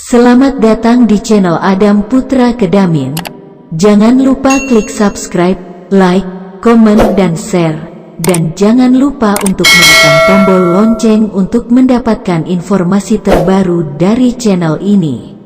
Selamat datang di channel Adam Putra Kedamin. Jangan lupa klik subscribe, like, komen, dan share. Dan jangan lupa untuk menekan tombol lonceng untuk mendapatkan informasi terbaru dari channel ini.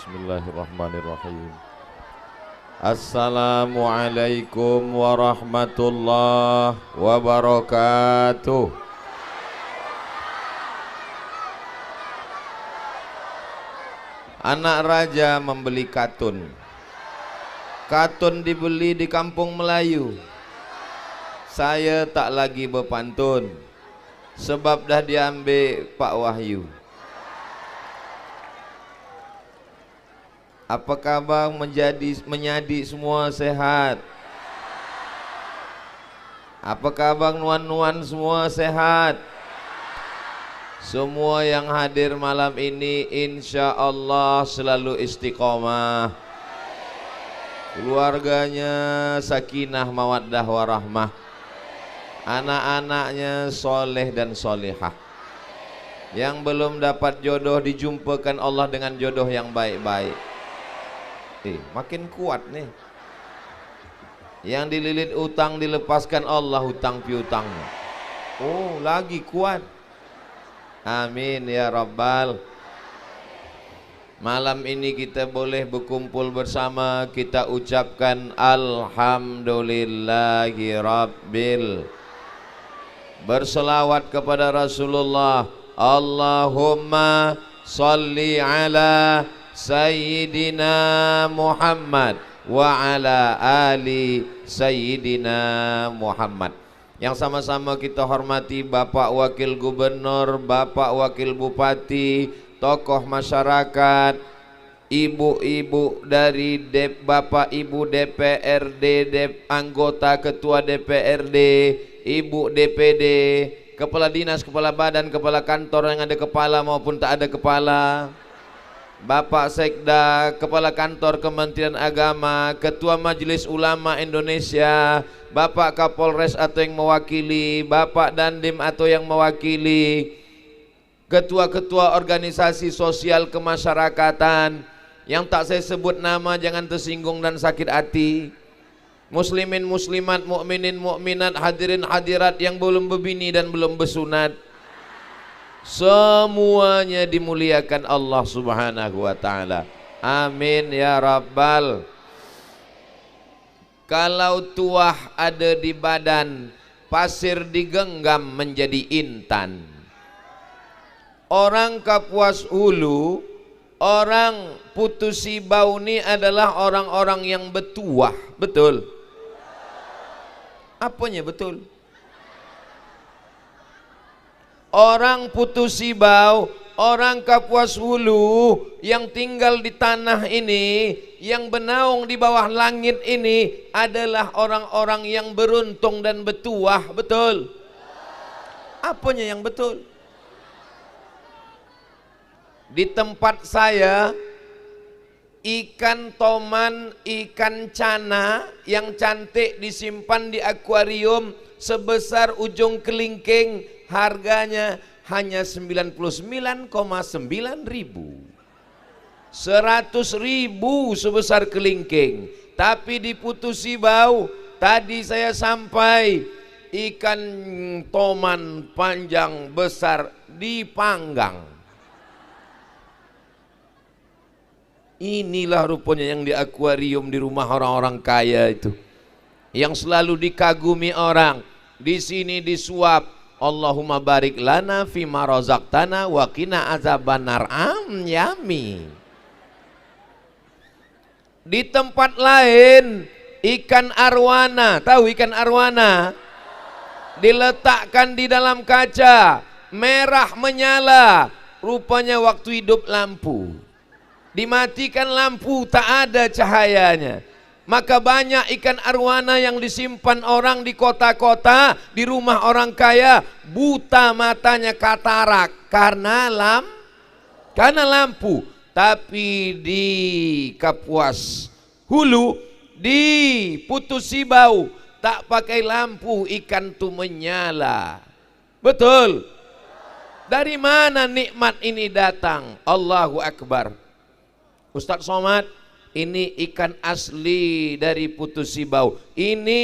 Bismillahirrahmanirrahim. Assalamualaikum warahmatullahi wabarakatuh. Anak raja membeli katun. Katun dibeli di kampung Melayu. Saya tak lagi berpantun, sebab dah diambil Pak Wahyu. Apa kabar menyadi semua sehat? Apa kabar nuan-nuan semua sehat? Semua yang hadir malam ini insya Allah selalu istiqomah. Keluarganya sakinah mawaddah warahmah. Anak-anaknya soleh dan solehah. Yang belum dapat jodoh dijumpakan Allah dengan jodoh yang baik-baik. Makin kuat nih. Yang dililit utang dilepaskan Allah hutang piutangnya. Oh, lagi kuat. Amin ya Rabbal. Malam ini kita boleh berkumpul bersama. Kita ucapkan Alhamdulillahi Rabbil. Berselawat kepada Rasulullah. Allahumma salli ala Sayyidina Muhammad wa ala ali Sayyidina Muhammad. Yang sama-sama kita hormati Bapak Wakil Gubernur, Bapak Wakil Bupati, tokoh masyarakat, ibu-ibu dari Bapak Ibu DPRD, anggota Ketua DPRD, Ibu DPD, Kepala Dinas, Kepala Badan, Kepala Kantor yang ada kepala maupun tak ada kepala, Bapak Sekda, Kepala Kantor Kementerian Agama, Ketua Majelis Ulama Indonesia, Bapak Kapolres atau yang mewakili, Bapak Dandim atau yang mewakili, ketua-ketua organisasi sosial kemasyarakatan, yang tak saya sebut nama jangan tersinggung dan sakit hati, muslimin muslimat, mukminin mukminat, hadirin hadirat yang belum berbini dan belum bersunat, semuanya dimuliakan Allah Subhanahu wa ta'ala. Amin ya Rabbal. Kalau tuah ada di badan, pasir digenggam menjadi intan. Orang Kapuas Hulu, orang Putus Sibau ini adalah orang-orang yang bertuah. Betul? Apanya betul? Orang Putus Sibau, orang Kapuas Hulu yang tinggal di tanah ini, yang bernaung di bawah langit ini adalah orang-orang yang beruntung dan bertuah. Betul? Apanya yang betul? Di tempat saya, ikan toman, ikan cana yang cantik disimpan di akuarium sebesar ujung kelingking, harganya hanya 99,9 ribu. 100.000 sebesar kelingking. Tapi di Putus Sibau tadi saya sampai, ikan toman panjang besar dipanggang. Inilah rupanya yang di akuarium di rumah orang-orang kaya itu, yang selalu dikagumi orang. Di sini disuap, Allahumma barik lana fima razaqtana wa qina azabannar. Yami. Di tempat lain ikan arwana, tahu ikan arwana? Diletakkan di dalam kaca, merah menyala, rupanya waktu hidup lampu. Dimatikan lampu, tak ada cahayanya. Maka banyak ikan arwana yang disimpan orang di kota-kota, di rumah orang kaya, buta matanya, katarak karena lampu. Tapi di Kapuas Hulu, di Putus Sibau, tak pakai lampu, ikan tuh menyala. Betul? Dari mana nikmat ini datang? Allahu Akbar. Ustadz Somad, ini ikan asli dari Putus Sibau. Ini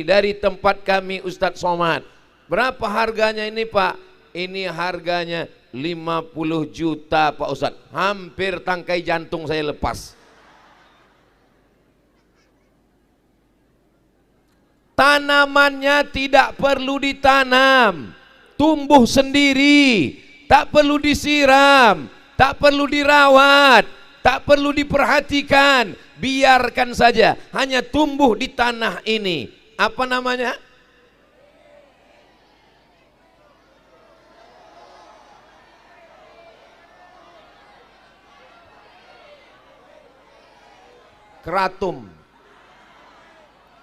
dari tempat kami Ustadz Somad. Berapa harganya ini Pak? Ini harganya 50 juta Pak Ustadz. Hampir tangkai jantung saya lepas. Tanamannya tidak perlu ditanam, tumbuh sendiri, tak perlu disiram, tak perlu dirawat, tak perlu diperhatikan, biarkan saja, hanya tumbuh di tanah ini. Apa namanya? Keratum.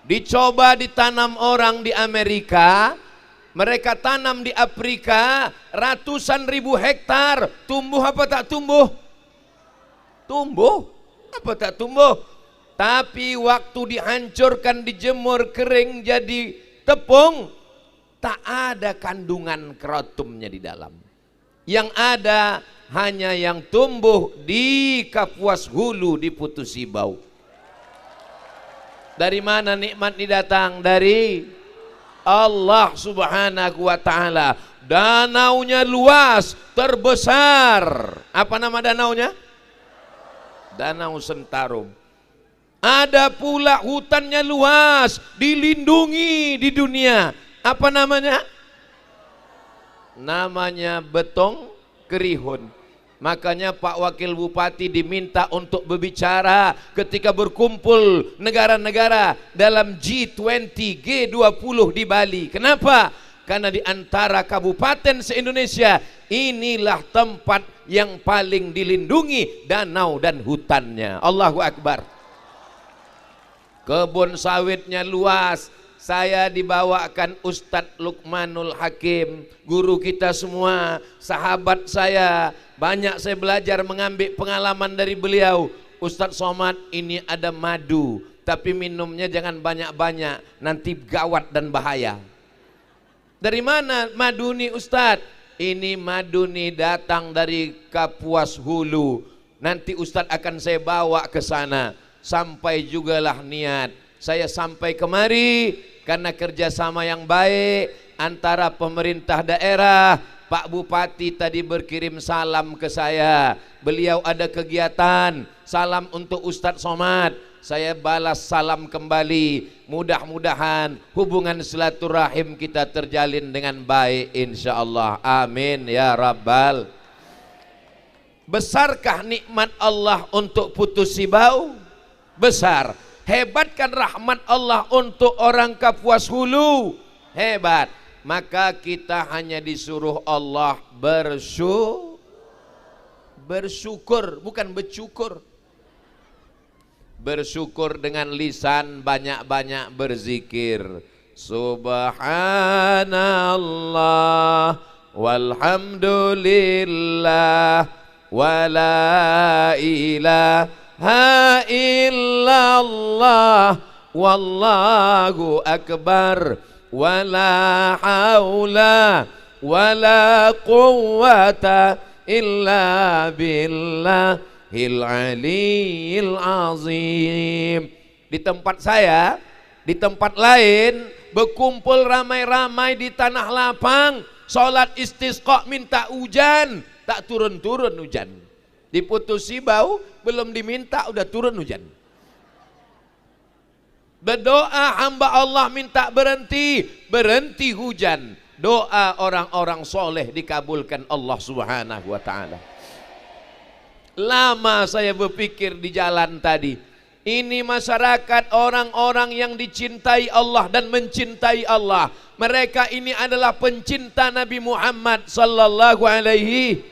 Dicoba ditanam orang di Amerika, mereka tanam di Afrika, ratusan ribu hektar, tumbuh apa tak tumbuh? Tumbuh, apa tak tumbuh? Tapi waktu dihancurkan, dijemur, kering jadi tepung, tak ada kandungan krotumnya di dalam. Yang ada hanya yang tumbuh di Kapuas Hulu, di Putus Sibau. Dari mana nikmat ini datang? Dari Allah Subhanahu wa ta'ala. Danaunya luas, terbesar. Apa nama danaunya? Danau Sentarum. Ada pula hutannya luas, dilindungi di dunia. Apa namanya? Namanya Betong Kerihun. Makanya Pak Wakil Bupati diminta untuk berbicara ketika berkumpul negara-negara dalam G20, G20 di Bali. Kenapa? Karena di antara kabupaten se-Indonesia, inilah tempat yang paling dilindungi danau dan hutannya. Allahu Akbar. Kebun sawitnya luas. Saya dibawakan Ustadz Luqmanul Hakim, guru kita semua, sahabat saya. Banyak saya belajar mengambil pengalaman dari beliau. Ustadz Somad, ini ada madu, tapi minumnya jangan banyak-banyak, nanti gawat dan bahaya. Dari mana madu nih Ustadz? Ini madu nih datang dari Kapuas Hulu. Nanti Ustadz akan saya bawa ke sana. Sampai jugalah niat saya sampai kemari karena kerjasama yang baik antara pemerintah daerah. Pak Bupati tadi berkirim salam ke saya. Beliau ada kegiatan, salam untuk Ustadz Somad. Saya balas salam kembali. Mudah-mudahan hubungan silaturahim kita terjalin dengan baik insyaallah. Amin ya rabbal. Besarkah nikmat Allah untuk Putus Sibau? Besar. Hebatkan rahmat Allah untuk orang Kapuas Hulu? Hebat. Maka kita hanya disuruh Allah bersyukur, bukan bercukur. Bersyukur dengan lisan, banyak-banyak berzikir. Subhanallah walhamdulillah wala ilaha illallah wallahu akbar wala haula wala quwwata illa billahil aliyil azim. Di tempat saya, di tempat lain berkumpul ramai-ramai di tanah lapang, sholat istisqa minta hujan, tak turun-turun hujan. Di Putus Sibau belum diminta udah turun hujan. Berdoa hamba Allah minta berhenti hujan. Doa orang-orang soleh dikabulkan Allah Subhanahu wa ta'ala. Lama saya berpikir di jalan tadi, ini masyarakat orang-orang yang dicintai Allah dan mencintai Allah. Mereka ini adalah pencinta Nabi Muhammad sallallahu alaihi.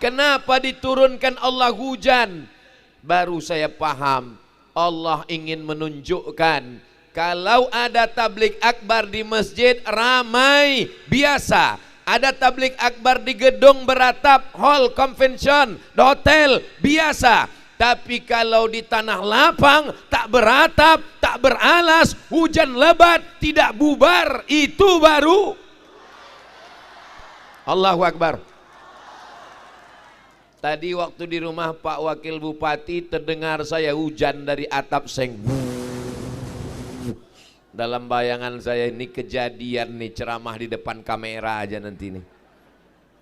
Kenapa diturunkan Allah hujan? Baru saya paham, Allah ingin menunjukkan kalau ada tablik akbar di masjid ramai biasa, ada tablik akbar di gedung beratap, hall convention, di hotel biasa. Tapi kalau di tanah lapang, tak beratap, tak beralas, hujan lebat, tidak bubar, itu baru Allahu Akbar. Tadi waktu di rumah Pak Wakil Bupati terdengar saya hujan dari atap seng. Dalam bayangan saya ini kejadian nih ceramah di depan kamera aja nanti nih.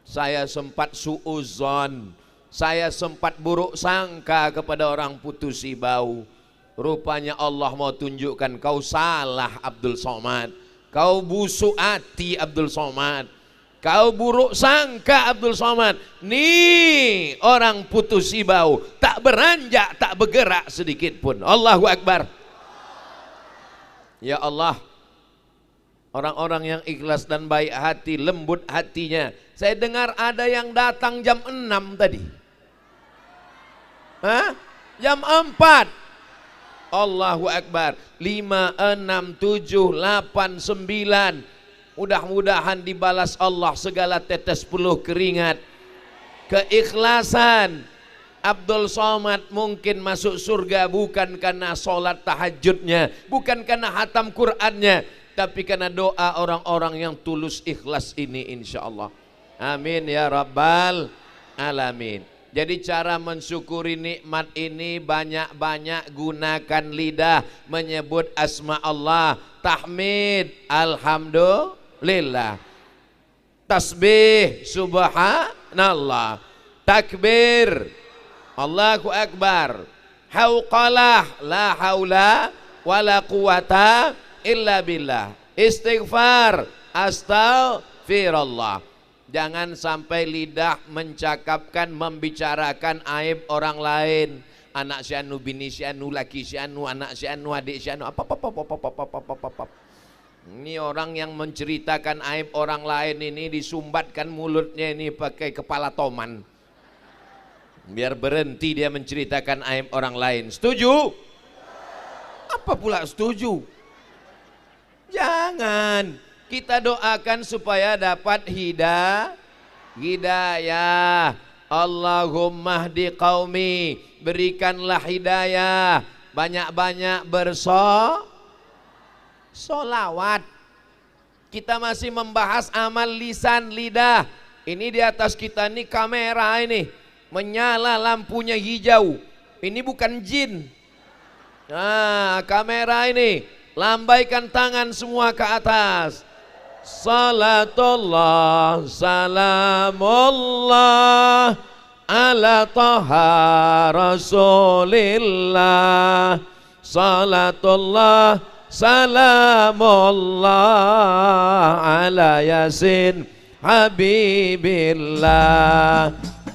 Saya sempat suuzon, saya sempat buruk sangka kepada orang Putusi Bau. Rupanya Allah mau tunjukkan kau salah Abdul Somad, kau busuk hati Abdul Somad, kau buruk sangka Abdul Somad. Nih orang Putusi Bau tak beranjak, tak bergerak sedikit pun. Allahu Akbar. Ya Allah, orang-orang yang ikhlas dan baik hati, lembut hatinya. Saya dengar ada yang datang jam 6 tadi. Hah? Jam 4. Allahu Akbar. 5, 6, 7, 8, 9. Mudah-mudahan dibalas Allah segala tetes peluh keringat, keikhlasan. Abdul Somad mungkin masuk surga bukan karena sholat tahajudnya, bukan karena hatam Qur'annya, tapi karena doa orang-orang yang tulus ikhlas ini, insya Allah. Amin ya rabbal alamin. Jadi cara mensyukuri nikmat ini banyak-banyak gunakan lidah menyebut asma Allah. Tahmid alhamdulillah, tasbih subhanallah, takbir Allahu Akbar, hauqalah la haula wala quwata illa billah, istighfar astaghfirullah. Jangan sampai lidah mencakapkan, membicarakan aib orang lain. Anak si anu, bini si anu, laki si anu, anak si anu, adik si anu, apa. Ini orang yang menceritakan aib orang lain ini disumbatkan mulutnya ini pakai kepala toman, biar berhenti dia menceritakan aib orang lain. Setuju? Apa pula setuju? Jangan. Kita doakan supaya dapat hidayah. Allahumma hdi qaumi, berikanlah hidayah. Banyak-banyak bersolawat. Kita masih membahas amal lisan lidah. Ini di atas kita nih kamera ini, menyala lampunya hijau. Ini bukan jin. Nah, kamera ini, lambaikan tangan semua ke atas. Salatullah salamullah ala taha rasulillah. Salatullah salamullah ala yasin habibillah.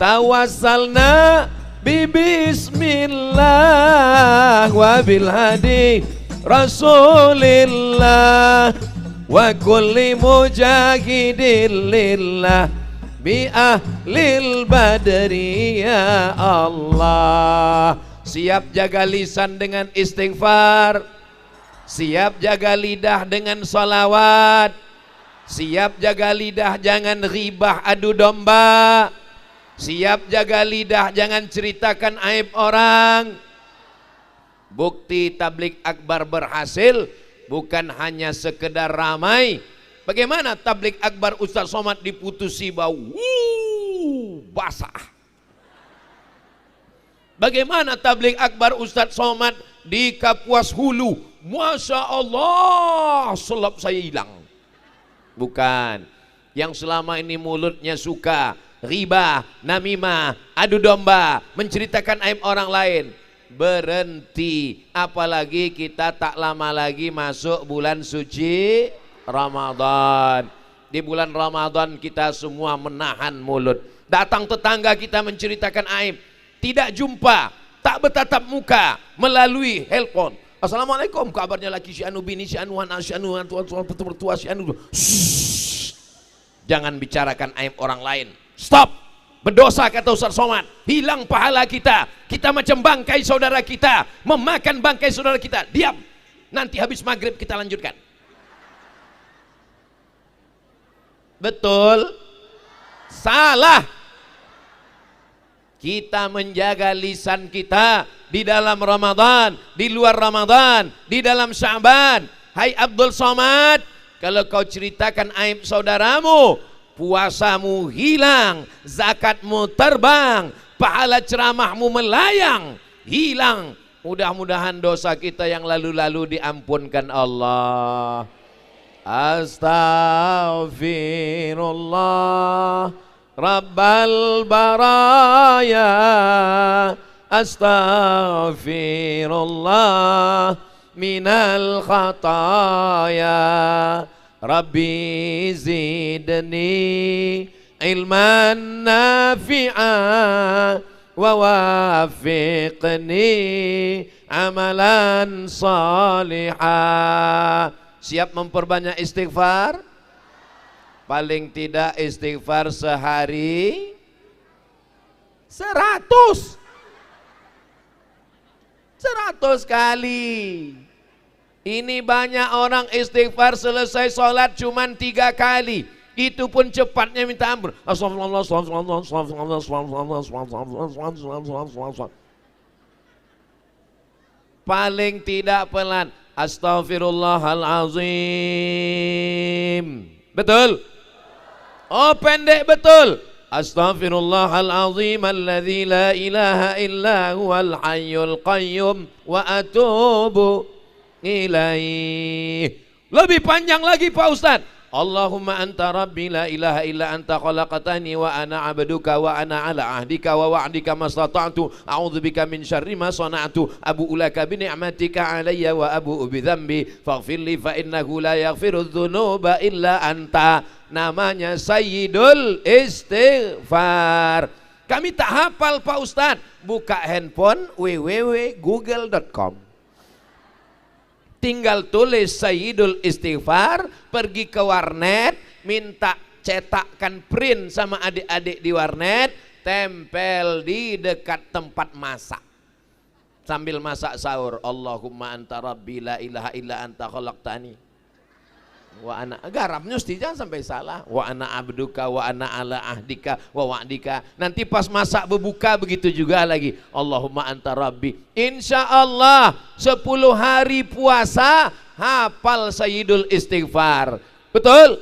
Tawassalna bismillah wa bil hadi rasulillah wa kulli mujahidin lillah bi ahlil badri ya Allah. Siap jaga lisan dengan istighfar, siap jaga lidah dengan salawat, siap jaga lidah jangan ghibah adu domba, siap jaga lidah jangan ceritakan aib orang. Bukti tablik akbar berhasil bukan hanya sekedar ramai. Bagaimana tablik akbar Ustaz Somad di Putusi Bau? Basah. Bagaimana tablik akbar Ustaz Somad di Kapuas Hulu? Masya Allah, selap saya hilang. Bukan. Yang selama ini mulutnya suka riba, namimah, adu domba, menceritakan aib orang lain, berhenti. Apalagi kita tak lama lagi masuk bulan suci Ramadan. Di bulan Ramadan kita semua menahan mulut. Datang tetangga kita menceritakan aib, tidak jumpa, tak bertatap muka, melalui handphone. Assalamualaikum, kabarnya laki si anu, bini si anu, anak si anu, tua si anu. Jangan bicarakan aib orang lain. Stop. berdosa kata Ustaz Somad, hilang pahala kita. Kita macam bangkai saudara kita, memakan bangkai saudara kita. Diam, nanti habis maghrib kita lanjutkan. Betul? Salah. Kita menjaga lisan kita di dalam Ramadan, di luar Ramadan, di dalam Sya'ban. Hai Abdul Somad, kalau kau ceritakan aib saudaramu, puasamu hilang, zakatmu terbang, pahala ceramahmu melayang, hilang. Mudah-mudahan dosa kita yang lalu-lalu diampunkan Allah. Astaghfirullah Rabbal baraya, astaghfirullah minal khataya, Rabbi zidni ilman nafi'a wa wafiqni amalan salihah. Siap memperbanyak istighfar? Paling tidak istighfar sehari 100 kali. Ini banyak orang istighfar selesai sholat cuman 3 kali. Itu pun cepatnya minta ampun. Paling tidak pelan. Astaghfirullahalazim. Betul? Oh, pendek betul. Astaghfirullahalazim alladzi la ilaha illa huwal hayyul qayyum wa atubu ilaih. Lebih panjang lagi Pak Ustaz. Allahumma anta rabbi la ilaha illa anta khalaqtani wa ana abduka wa ana ala ahdika wa wa'dika mastata'tu a'udzubika min syarri ma sana'tu abu'u laka bi ni'matika alayya wa abu'u bi dzambi faghfirli fa innahu la yaghfiru dzunuba illa anta. Namanya Sayyidul Istighfar. Kami tak hafal Pak Ustaz. Buka handphone www.google.com, tinggal tulis Sayyidul Istighfar, pergi ke warnet, minta cetakkan print sama adik-adik di warnet, tempel di dekat tempat masak. Sambil masak sahur, Allahumma anta rabbi la ilaha illa anta khalaqtani wa ana, garamnya mesti jangan sampai salah, wa ana abduka wa ana ala ahdika wa wa'dika. Nanti pas masak berbuka begitu juga lagi, Allahumma anta rabbi. Insya Allah 10 hari puasa hafal Sayyidul Istighfar. Betul?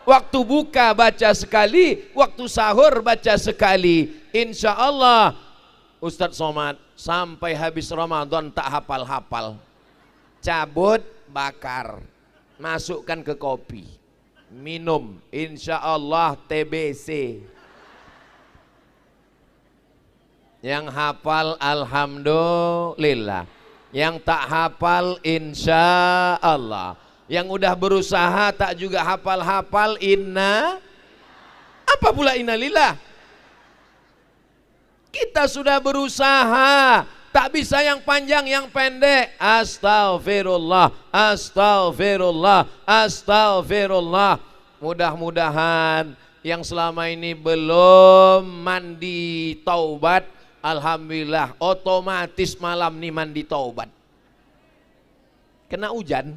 Waktu buka baca sekali, waktu sahur baca sekali. Insya Allah Ustadz Somad sampai habis Ramadan tak hafal-hafal. Cabut, bakar, masukkan ke kopi, minum, insya Allah TBC. Yang hafal alhamdulillah, yang tak hafal insya Allah, yang udah berusaha tak juga hafal-hafal inna, apa pula innalillah. Kita sudah berusaha, tak bisa yang panjang, yang pendek. Astaghfirullah, astaghfirullah, astaghfirullah. Mudah-mudahan yang selama ini belum mandi taubat, alhamdulillah otomatis malam nih mandi taubat. Kena hujan,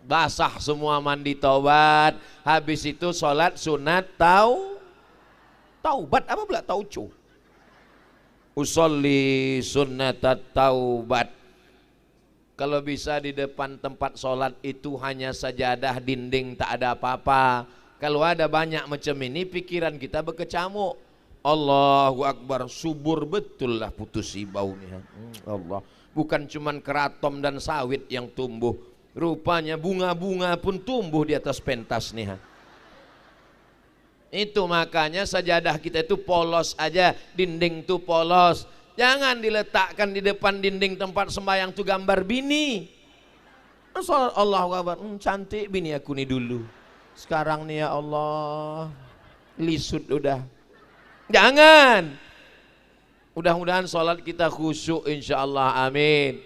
basah semua mandi taubat. Habis itu sholat sunat taubat, apa pula tauco? Usolli sunnatat taubat. Kalau bisa di depan tempat sholat itu hanya sajadah, dinding, tak ada apa-apa. Kalau ada banyak macam ini, pikiran kita berkecamuk. Allahu Akbar, subur betul lah putus baunya. Allah, bukan cuman keraton dan sawit yang tumbuh, rupanya bunga-bunga pun tumbuh di atas pentas nih. Itu makanya sajadah kita itu polos aja, dinding tuh polos. Jangan diletakkan di depan dinding tempat sembahyang tuh gambar bini. Allahu Akbar, cantik bini aku nih dulu. Sekarang nih ya Allah, lisut udah. Jangan. Mudah-mudahan sholat kita khusyuk insya Allah, amin.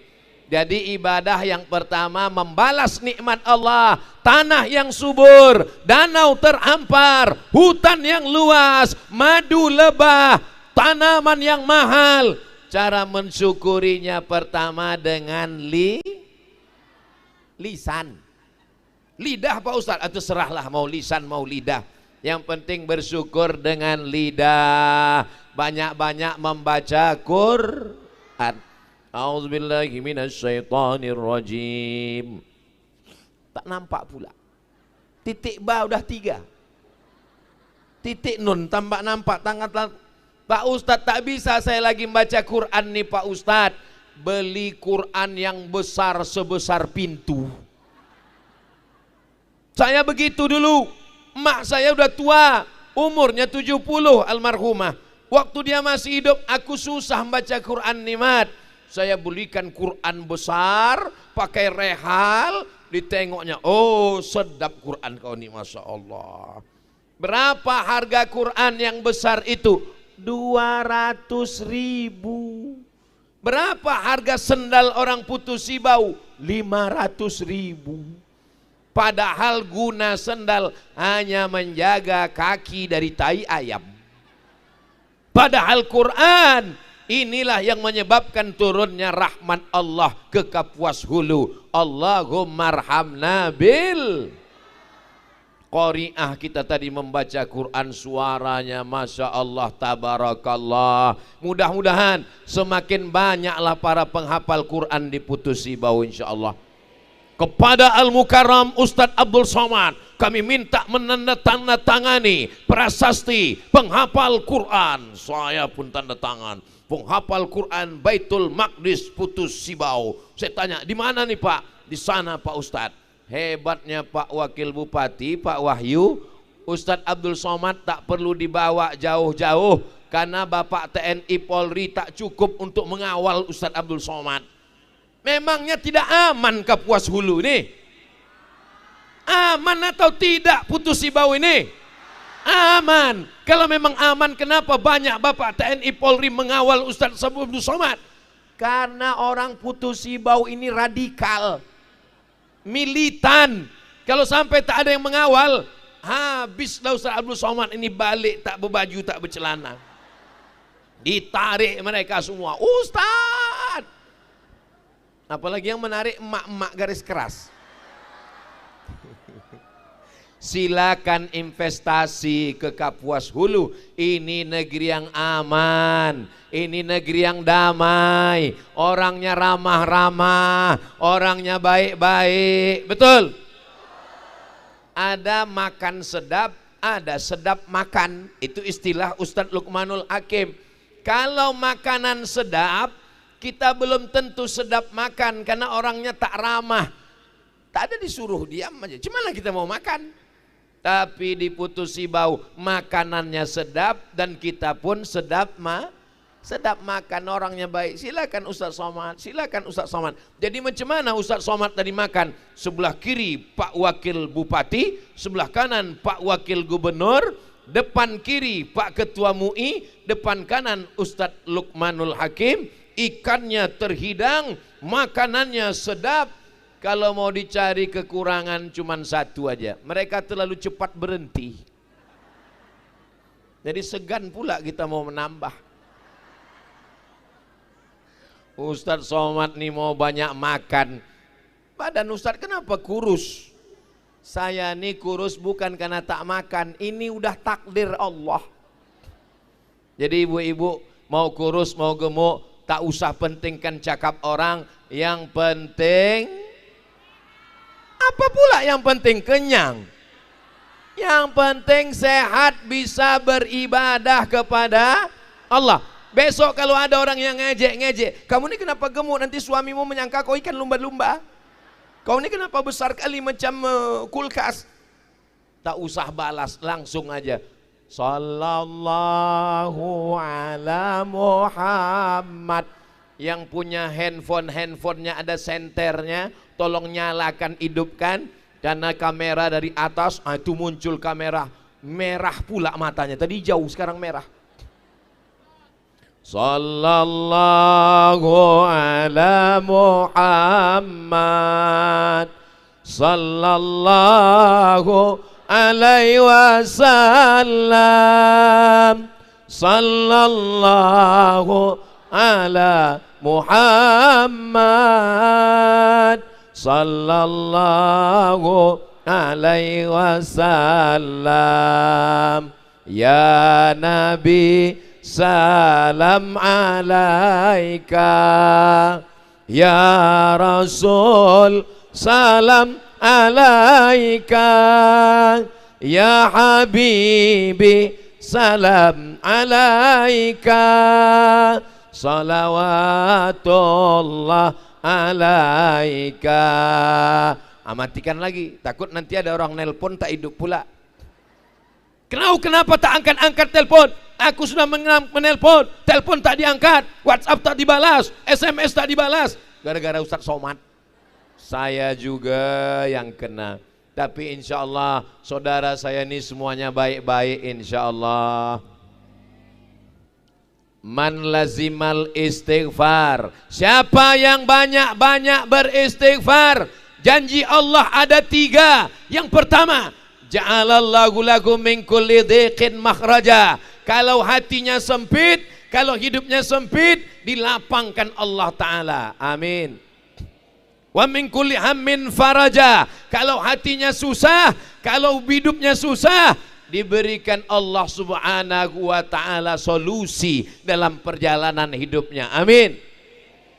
Jadi ibadah yang pertama membalas nikmat Allah, tanah yang subur, danau terampar, hutan yang luas, madu lebah, tanaman yang mahal. Cara mensyukurinya pertama dengan lisan. Lidah Pak Ustadz, atau serahlah mau lisan mau lidah. Yang penting bersyukur dengan lidah. Banyak-banyak membaca Quran. A'udzubillahi minasyaitonirrajim. Tak nampak pula. Titik ba udah 3. Titik nun tambah nampak tangan. Pak Ustadz, tak bisa saya lagi membaca Quran nih Pak Ustadz. Beli Quran yang besar sebesar pintu. Saya begitu dulu. Emak saya udah tua, umurnya 70 almarhumah. Waktu dia masih hidup aku susah membaca Quran nikmat. Saya belikan Quran besar, pakai rehal, ditengoknya, oh sedap Quran kau ini, Masya Allah. Berapa harga Quran yang besar itu? 200.000. Berapa harga sendal orang putus sibau? 500.000. Padahal guna sendal hanya menjaga kaki dari tai ayam. Padahal Quran, inilah yang menyebabkan turunnya rahmat Allah ke Kapuas Hulu. Allahumma arhamna bil qari'ah. Kita tadi membaca Quran, suaranya Masya Allah, tabarakallah. Mudah-mudahan semakin banyaklah para penghafal Quran di Putus Sibau insya Allah. Kepada Al-Mukarram Ustadz Abdul Somad kami minta menandatangani prasasti penghafal Quran. Saya pun tanda tangan. Penghafal Quran Baitul Maqdis Putus Sibau. Saya tanya, di mana nih Pak? Di sana Pak Ustadz. Hebatnya Pak Wakil Bupati, Pak Wahyu, Ustadz Abdul Somad tak perlu dibawa jauh-jauh karena Bapak TNI Polri tak cukup untuk mengawal Ustadz Abdul Somad. Memangnya tidak aman Kapuas Hulu ini? Aman atau tidak Putus Sibau ini? Aman. Kalau memang aman, kenapa banyak Bapak TNI Polri mengawal Ustadz Abdul Somad? Karena orang Putus Sibau ini radikal, militan. Kalau sampai tak ada yang mengawal, habislah Ustadz Abdul Somad ini balik tak berbaju, tak bercelana. Ditarik mereka semua, Ustadz. Apalagi yang menarik emak-emak garis keras. Silakan investasi ke Kapuas Hulu. Ini negeri yang aman, ini negeri yang damai, orangnya ramah-ramah, orangnya baik-baik. Betul? Ada makan sedap, ada sedap makan. Itu istilah Ustadz Luqmanul Hakim. Kalau makanan sedap, kita belum tentu sedap makan karena orangnya tak ramah. Tak ada disuruh diam aja. Cuman kita mau makan. Tapi di Putus Sibau makanannya sedap dan kita pun sedap makan, orangnya baik. Silakan Ustadz Somad, silakan Ustadz Somad. Jadi macam mana Ustadz Somad tadi makan? Sebelah kiri Pak Wakil Bupati, sebelah kanan Pak Wakil Gubernur, depan kiri Pak Ketua MUI, depan kanan Ustadz Luqmanul Hakim. Ikannya terhidang, makanannya sedap. Kalau mau dicari kekurangan cuman satu aja, mereka terlalu cepat berhenti. Jadi segan pula kita mau menambah. Ustadz Somad nih mau banyak makan. Badan Ustadz kenapa kurus? Saya nih kurus bukan karena tak makan, ini udah takdir Allah. Jadi ibu-ibu mau kurus mau gemuk, tak usah pentingkan cakap orang, yang penting apa pula yang penting? Kenyang. Yang penting sehat, bisa beribadah kepada Allah. Besok kalau ada orang yang ngejek-ngejek, kamu ini kenapa gemuk, nanti suamimu menyangka kau ikan lumba-lumba. Kau ini kenapa besar kali macam kulkas. Tak usah balas, langsung aja. Sallallahu ala Muhammad. Yang punya handphonenya ada senternya, tolong nyalakan, hidupkan. Karena kamera dari atas, itu muncul kamera merah pula matanya. Tadi jauh, sekarang merah. Sallallahu ala Muhammad, sallallahu alaihi wasallam, sallallahu ala Muhammad, sallallahu alaihi wasallam. Ya Nabi salam alaika, ya Rasul salam alaika, ya Habibi salam alaika, salawatullah alaika. Amatikan lagi, takut nanti ada orang nelpon tak hidup pula. Kenapa tak angkat-angkat telepon? Aku sudah menelpon, telepon tak diangkat, WhatsApp tak dibalas, SMS tak dibalas. Gara-gara Ustaz Somad. Saya juga yang kena. Tapi insya Allah saudara saya ini semuanya baik-baik insya Allah. Man lazimal istighfar, siapa yang banyak-banyak beristighfar, janji Allah ada 3. Yang pertama, ja'alallahu lakum min kulli dhiqin makhraja. Kalau hatinya sempit, kalau hidupnya sempit, dilapangkan Allah Ta'ala. Amin. Wa min kulli hammin faraja. Kalau hatinya susah, kalau hidupnya susah, diberikan Allah Subhanahu wa Ta'ala solusi dalam perjalanan hidupnya. Amin.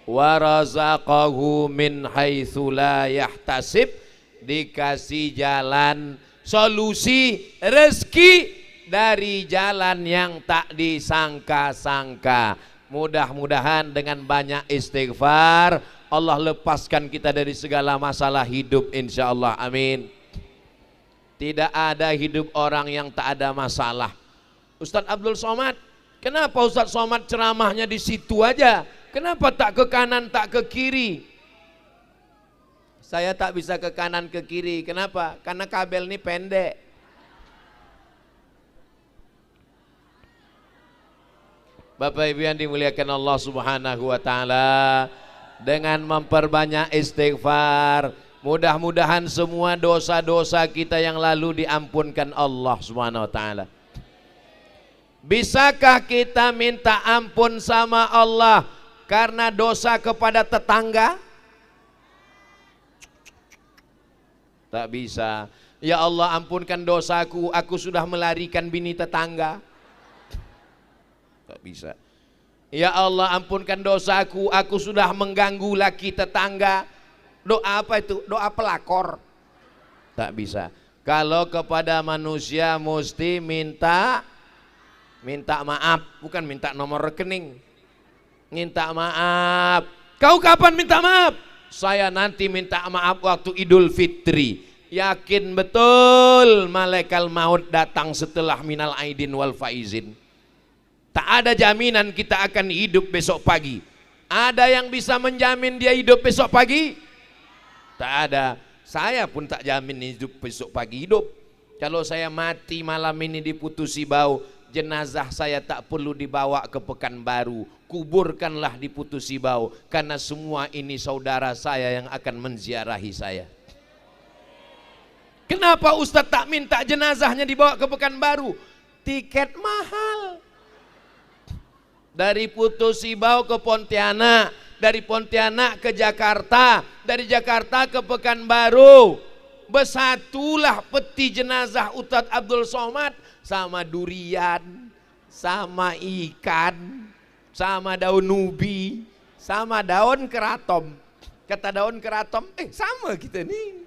Wa razaqahu min haitsu la yahtasib. Dikasih jalan, solusi, rezeki dari jalan yang tak disangka-sangka. Mudah-mudahan dengan banyak istighfar Allah lepaskan kita dari segala masalah hidup insyaallah. Amin. Tidak ada hidup orang yang tak ada masalah. Ustadz Abdul Somad, kenapa Ustadz Somad ceramahnya di situ aja? Kenapa tak ke kanan, tak ke kiri? Saya tak bisa ke kanan ke kiri. Kenapa? Karena kabel ini pendek. Bapak Ibu yang dimuliakan Allah Subhanahu wa Ta'ala, dengan memperbanyak istighfar, mudah-mudahan semua dosa-dosa kita yang lalu diampunkan Allah Subhanahu wa Ta'ala. Bisakah kita minta ampun sama Allah karena dosa kepada tetangga? Tak bisa. Ya Allah, ampunkan dosaku, aku sudah melarikan bini tetangga. Tak bisa. Ya Allah, ampunkan dosaku, aku sudah mengganggu laki tetangga. Doa apa itu? Doa pelakor. Tak bisa. Kalau kepada manusia mesti minta maaf, bukan minta nomor rekening. Minta maaf. Kau kapan minta maaf? Saya nanti minta maaf waktu Idul Fitri. Yakin betul malaikat maut datang setelah minal aidin wal faizin. Tak ada jaminan kita akan hidup besok pagi. Ada yang bisa menjamin dia hidup besok pagi? Tak ada. Saya pun tak jamin hidup besok pagi hidup. Kalau saya mati malam ini diputusi bau, jenazah saya tak perlu dibawa ke Pekanbaru. Kuburkanlah di Putusi Bau, karena semua ini saudara saya yang akan menziarahi saya. Kenapa Ustadz tak minta jenazahnya dibawa ke Pekanbaru? Tiket mahal. Dari Putusi Bau ke Pontianak, dari Pontianak ke Jakarta, dari Jakarta ke Pekanbaru. Bersatulah peti jenazah Ustadz Abdul Somad sama durian, sama ikan, sama daun ubi, sama daun keratom. Kata daun keratom, sama kita nih.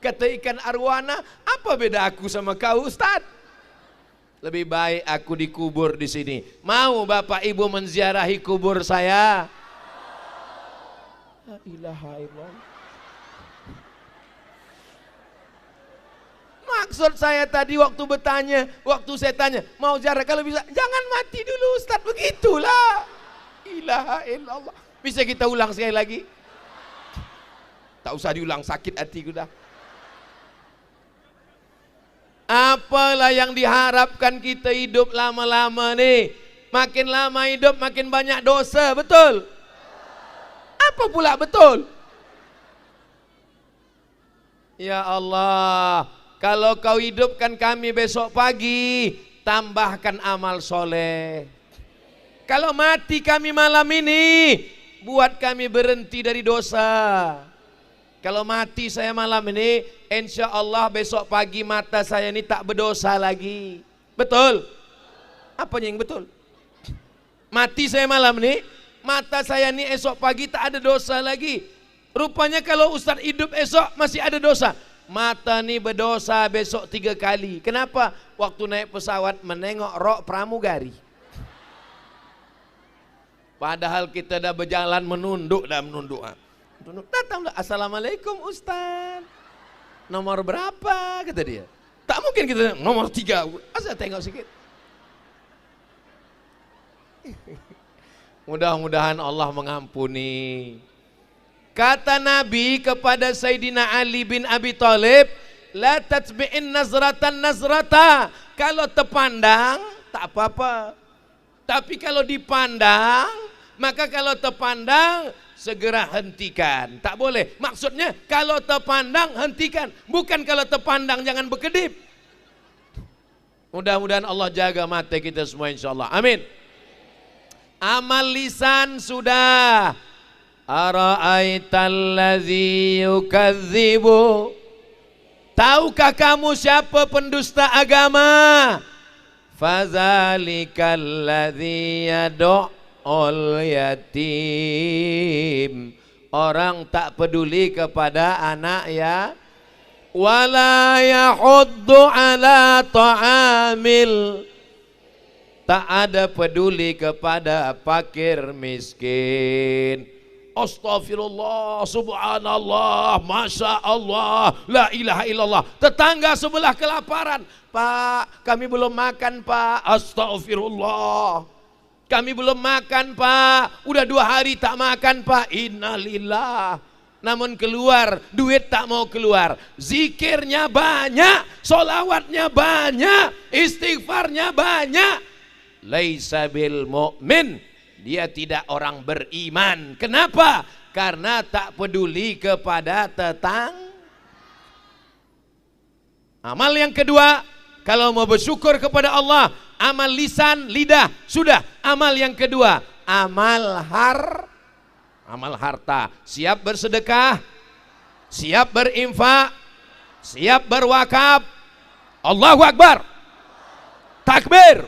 Kata ikan arwana, apa beda aku sama kau Ustadz? Lebih baik aku dikubur di sini. Mau Bapak Ibu menziarahi kubur saya? La ilaha illallah. Maksud saya tadi waktu saya tanya, mau ziarah kalau bisa, jangan mati dulu Ustadz, begitulah. Ilaha illallah. Bisa kita ulang sekali lagi? Tak usah diulang, sakit hati udah. Apalah yang diharapkan kita hidup lama-lama nih? Makin lama hidup makin banyak dosa, betul? Apa pula betul? Ya Allah, kalau kau hidupkan kami besok pagi, tambahkan amal soleh. Kalau mati kami malam ini, buat kami berhenti dari dosa. Kalau mati saya malam ini, insya Allah besok pagi mata saya ini tak berdosa lagi. Betul? Apanya yang betul? Mati saya malam ini, mata saya ini esok pagi tak ada dosa lagi. Rupanya kalau Ustadz hidup esok masih ada dosa. Mata ini berdosa besok 3 kali. Kenapa? Waktu naik pesawat menengok rok pramugari. Padahal kita dah berjalan menunduk. Datanglah, assalamualaikum Ustaz, nomor berapa, kata dia. Tak mungkin kita nomor 3. Asal tengok sikit. Mudah-mudahan Allah mengampuni. Kata Nabi kepada Sayyidina Ali bin Abi Thalib, la tatbi'in nazratan nazrata. Kalau terpandang tak apa-apa, tapi kalau dipandang, maka kalau terpandang segera hentikan. Tak boleh. Maksudnya kalau terpandang hentikan, bukan kalau terpandang jangan berkedip. Mudah-mudahan Allah jaga mata kita semua insyaallah. Amin. Amal lisan sudah. Ara'aital ladzi yukadzibu. Tahukah kamu siapa pendusta agama? Fazalikal ladzi yad'ul yatim. Orang tak peduli kepada anak ya. Wala yahuddu ala ta'amil. Tak ada peduli kepada fakir miskin. Astaghfirullah, subhanallah, masya Allah, la ilaha illallah. Tetangga sebelah kelaparan. Pak, kami belum makan Pak. Astaghfirullah, kami belum makan Pak. Udah 2 hari tak makan Pak. Innalillah. Namun keluar, duit tak mau keluar. Zikirnya banyak, solawatnya banyak, istighfarnya banyak. Laisa bil mu'min. Dia tidak orang beriman. Kenapa? Karena tak peduli kepada tetangga. Amal yang kedua, kalau mau bersyukur kepada Allah, amal lisan, lidah, sudah. Amal yang kedua, amal harta. Siap bersedekah, siap berinfak, siap berwakaf. Allahu Akbar. Takbir.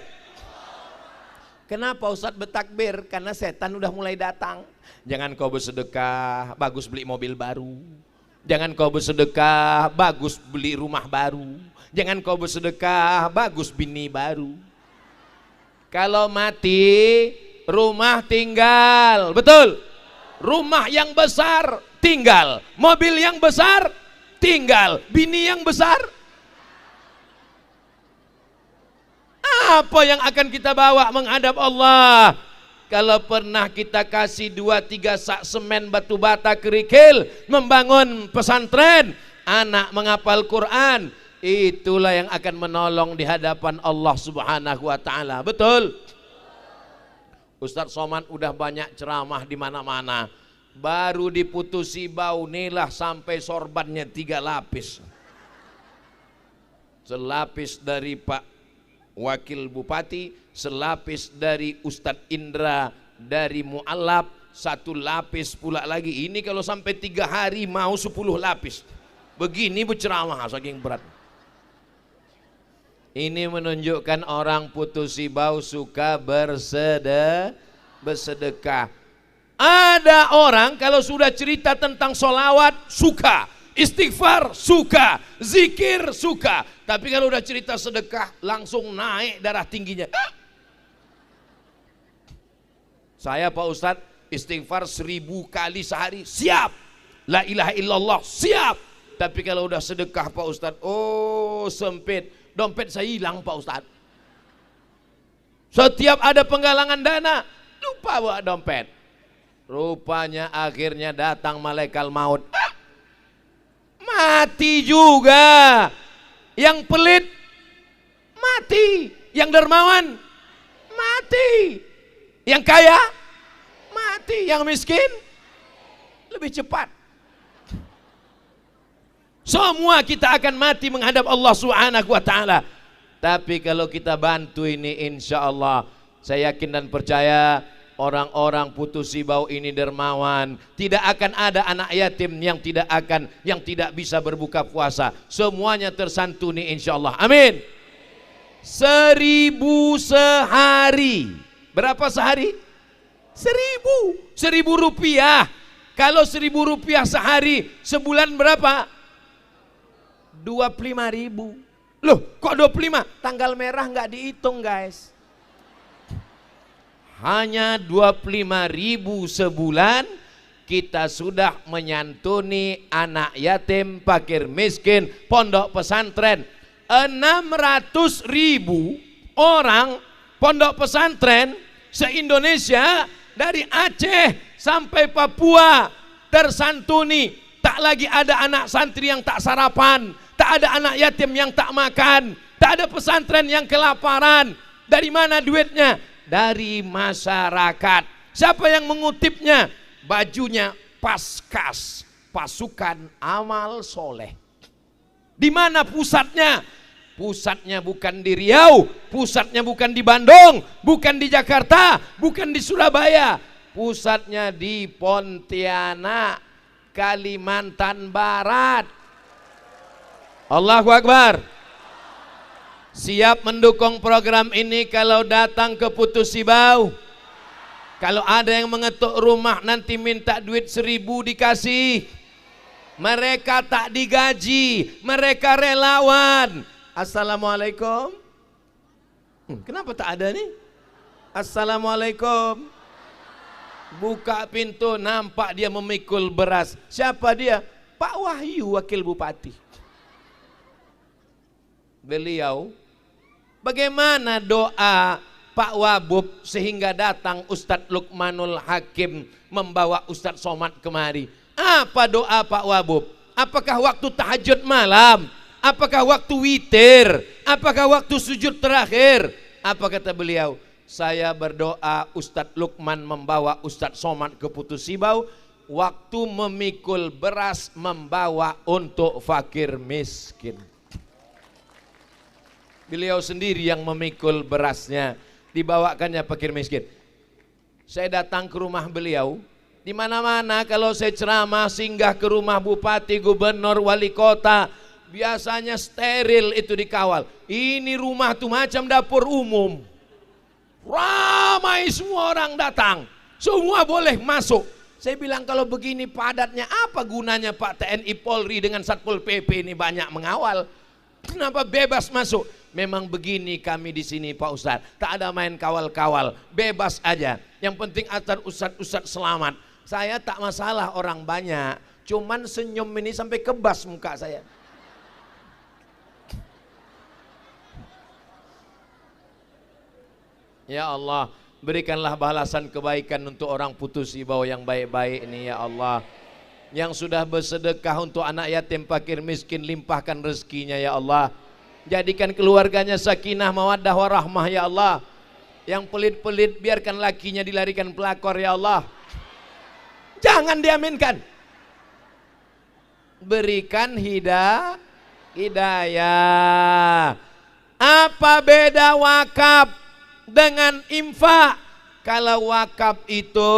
Kenapa Ustadz bertakbir? Karena setan udah mulai datang. Jangan kau bersedekah, bagus beli mobil baru. Jangan kau bersedekah, bagus beli rumah baru. Jangan kau bersedekah, bagus bini baru. Kalau mati, rumah tinggal. Betul? Rumah yang besar tinggal. Mobil yang besar tinggal. Bini yang besar. Apa yang akan kita bawa menghadap Allah? Kalau pernah kita kasih 2-3 sak semen batu bata kerikil membangun pesantren, anak menghafal Quran, itulah yang akan menolong di hadapan Allah Subhanahu wa taala. Betul? Ustadz Somad udah banyak ceramah di mana-mana. Baru diputusi bau nilah sampai sorbannya 3 lapis. Selapis dari Pak Wakil Bupati, selapis dari Ustadz Indra dari Mu'alab, 1 lapis pula lagi. Ini kalau sampai 3 hari mau 10 lapis. Begini berceramah saking berat. Ini menunjukkan orang putusi bau suka bersedekah. Ada orang kalau sudah cerita tentang solawat suka, istighfar suka, zikir suka. Tapi kalau udah cerita sedekah langsung naik darah tingginya. Saya Pak Ustadz istighfar 1000 kali sehari siap. La ilaha illallah siap. Tapi kalau udah sedekah Pak Ustadz, oh sempit. Dompet saya hilang Pak Ustadz. Setiap ada penggalangan dana lupa bawa dompet. Rupanya akhirnya datang malaikat maut. Mati juga. Yang pelit mati, yang dermawan mati. mati. Yang kaya mati, yang miskin lebih cepat. Semua kita akan mati menghadap Allah Subhanahu wa taala. Tapi kalau kita bantu ini, insya Allah saya yakin dan percaya orang-orang Putus Sibau ini dermawan. Tidak akan ada anak yatim yang tidak bisa berbuka puasa. Semuanya tersantuni insya Allah. Amin. 1.000 sehari. Berapa sehari? 1.000 rupiah. Kalau 1.000 rupiah sehari, sebulan berapa? 25.000. Loh, kok 25? Tanggal merah nggak dihitung, guys. Hanya 25.000 sebulan kita sudah menyantuni anak yatim, fakir miskin, pondok pesantren. 600.000 orang pondok pesantren se-Indonesia dari Aceh sampai Papua tersantuni. Tak lagi ada anak santri yang tak sarapan, tak ada anak yatim yang tak makan, tak ada pesantren yang kelaparan. Dari mana duitnya? Dari masyarakat. Siapa yang mengutipnya? Bajunya Paskas, pasukan amal soleh. Di mana pusatnya? Pusatnya bukan di Riau, pusatnya bukan di Bandung, bukan di Jakarta, bukan di Surabaya. Pusatnya di Pontianak, Kalimantan Barat. Allahu Akbar. Siap mendukung program ini kalau datang ke Putus Sibau? Kalau ada yang mengetuk rumah nanti minta duit 1.000 dikasih. Mereka tak digaji, mereka relawan. Assalamualaikum. Kenapa tak ada nih? Assalamualaikum. Buka pintu, nampak dia memikul beras. Siapa dia? Pak Wahyu, wakil bupati. Beliau, bagaimana doa Pak Wabub sehingga datang Ustadz Lukmanul Hakim membawa Ustadz Somad kemari? Apa doa Pak Wabub? Apakah waktu tahajud malam? Apakah waktu witir? Apakah waktu sujud terakhir? Apa kata beliau? Saya berdoa Ustadz Lukman membawa Ustadz Somad ke Putus Sibau, waktu memikul beras membawa untuk fakir miskin. Beliau sendiri yang memikul berasnya, dibawakannya fakir miskin. Saya datang ke rumah beliau, di mana-mana kalau saya ceramah singgah ke rumah bupati, gubernur, wali kota, biasanya steril itu dikawal. Ini rumah tuh macam dapur umum. Ramai semua orang datang, semua boleh masuk. Saya bilang kalau begini padatnya apa gunanya Pak TNI Polri dengan Satpol PP ini banyak mengawal? Kenapa bebas masuk? Memang begini kami di sini Pak Ustadz, tak ada main kawal-kawal, bebas aja. Yang penting atar ustadz selamat. Saya tak masalah orang banyak, cuman senyum ini sampai kebas muka saya. Ya Allah, berikanlah balasan kebaikan untuk orang Putus Sibau yang baik-baik ini ya Allah. Yang sudah bersedekah untuk anak yatim fakir miskin, limpahkan rezekinya ya Allah. Jadikan keluarganya sakinah mawaddah warahmah ya Allah. Yang pelit-pelit biarkan lakinya dilarikan pelakor ya Allah. Jangan diaminkan. Berikan hidayah. Apa beda wakaf dengan infak? Kalau wakaf itu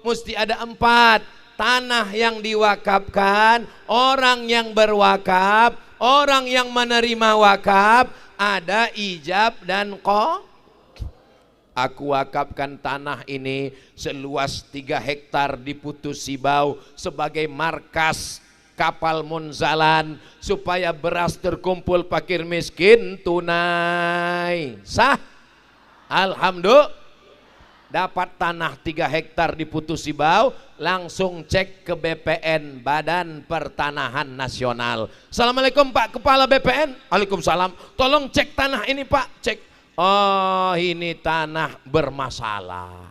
mesti ada 4. Tanah yang diwakafkan, orang yang berwakaf, orang yang menerima wakaf, ada ijab dan qo. Aku wakafkan tanah ini seluas 3 hektar di Putus Sibau sebagai markas kapal Munzalan supaya beras terkumpul fakir miskin tunai. Sah? Alhamdulillah. Dapat tanah 3 hektar di Putus Sibau, langsung cek ke BPN, Badan Pertanahan Nasional. Assalamualaikum Pak Kepala BPN. Waalaikumsalam. Tolong cek tanah ini Pak. Cek. Oh, ini tanah bermasalah.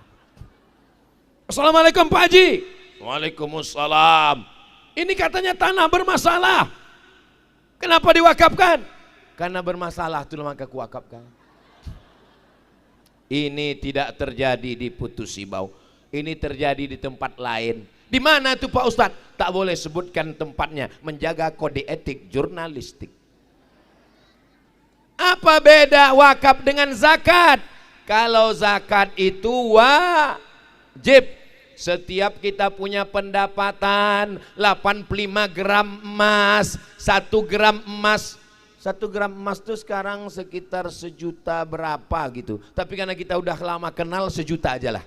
Assalamualaikum Pak Haji. Waalaikumsalam. Ini katanya tanah bermasalah. Kenapa diwakafkan? Karena bermasalah, itulah maka kuwakafkan. Ini tidak terjadi di Putus Sibau. Ini terjadi di tempat lain. Di mana tuh Pak Ustadz? Tak boleh sebutkan tempatnya. Menjaga kode etik jurnalistik. Apa beda wakaf dengan zakat? Kalau zakat itu wajib. Setiap kita punya pendapatan 85 gram emas, 1 gram emas. 1 gram emas itu sekarang sekitar 1 juta berapa gitu. Tapi karena kita udah lama kenal 1 juta aja lah.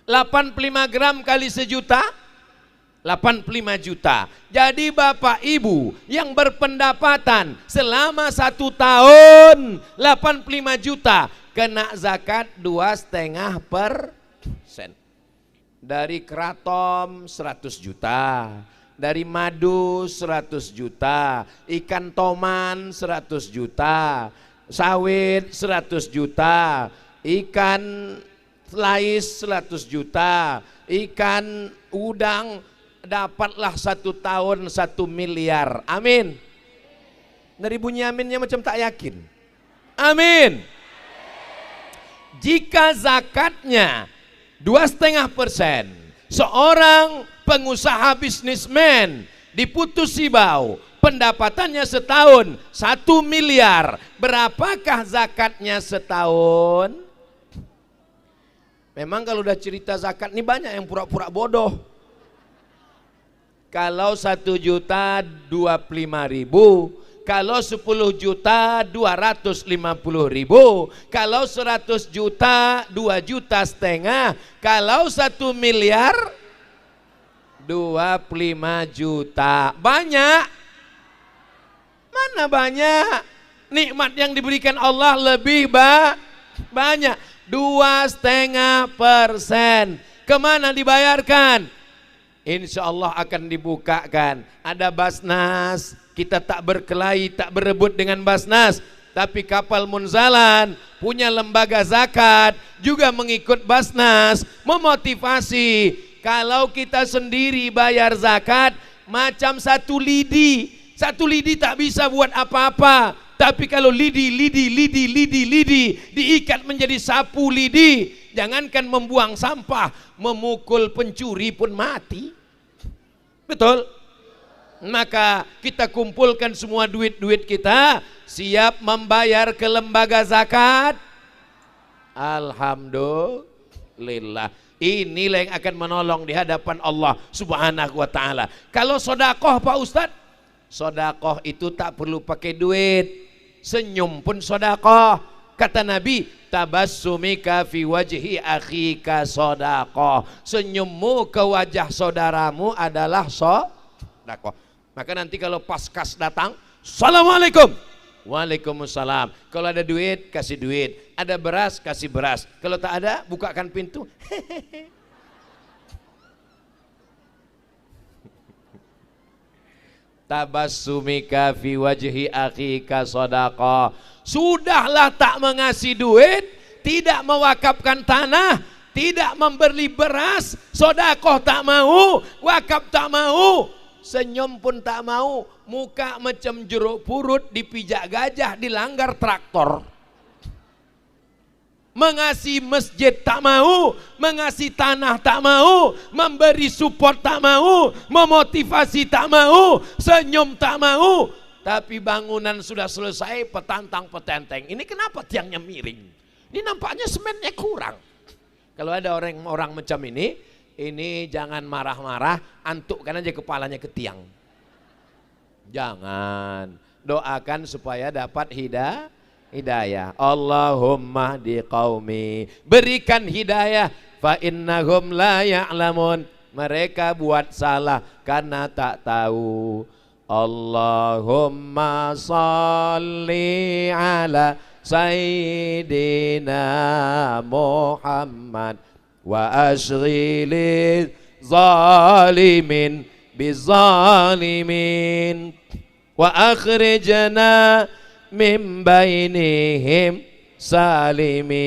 85 gram kali 1 juta, 85 juta. Jadi Bapak Ibu yang berpendapatan selama 1 tahun 85 juta, kena zakat 2,5%. Dari keraton 100 juta, dari madu 100 juta, ikan toman 100 juta, sawit 100 juta, ikan lais 100 juta, ikan udang dapatlah 1 tahun 1 miliar. Amin. Dari bunyi aminnya macam tak yakin. Amin. Jika zakatnya 2,5%, seorang pengusaha bisnismen di Putus Sibau pendapatannya setahun 1 miliar, berapakah zakatnya setahun? Memang kalau udah cerita zakat ini banyak yang pura-pura bodoh. Kalau 1 juta 25.000, kalau 10 juta 250.000, kalau 100 juta 2,5 juta, kalau 1 miliar 25 juta. Banyak. Mana banyak? Nikmat yang diberikan Allah lebih banyak. 2,5%. Kemana dibayarkan? Insya Allah akan dibukakan. Ada Basnas. Kita tak berkelahi, tak berebut dengan Basnas. Tapi kapal Munzalan punya lembaga zakat, juga mengikut Basnas, memotivasi. Kalau kita sendiri bayar zakat macam 1 lidi. 1 lidi tak bisa buat apa-apa. Tapi kalau lidi diikat menjadi sapu lidi, jangankan membuang sampah, memukul pencuri pun mati. Betul? Maka kita kumpulkan semua duit-duit kita, siap membayar ke lembaga zakat. Alhamdulillah. Inilah yang akan menolong di hadapan Allah Subhanahu wa ta'ala. Kalau sodakoh Pak Ustadz, sodakoh itu tak perlu pakai duit. Senyum pun sodakoh. Kata Nabi, tabassumika fi wajhi akhika sodakoh. Senyummu ke wajah saudaramu adalah sodakoh. Maka nanti kalau paskas datang, Assalamualaikum. Waalaikumsalam. Kalau ada duit, kasih duit. Ada beras, kasih beras. Kalau tak ada, bukakan pintu. Tabassumika fi wajhi akhika sadaqah. Sudahlah tak mengasih duit, tidak mewakafkan tanah, tidak memberi beras, sedekah tak mau, wakaf tak mau, senyum pun tak mau, muka macam jeruk purut dipijak gajah, dilanggar traktor. Mengasih masjid tak mau, mengasih tanah tak mau, memberi support tak mau, memotivasi tak mau, senyum tak mau. Tapi bangunan sudah selesai, petantang petenteng. Ini kenapa tiangnya miring? Ini nampaknya semennya kurang. Kalau ada orang macam ini jangan marah-marah, antukkan aja kepalanya ke tiang. Jangan. Doakan supaya dapat hidayah. Allahumma di qaumi, berikan hidayah, fa innahum la ya'lamun, mereka buat salah karena tak tahu. Allahumma salli ala sayyidina Muhammad wa ashghilil zalimin bizalimin wa akhrijna min bainihim salimin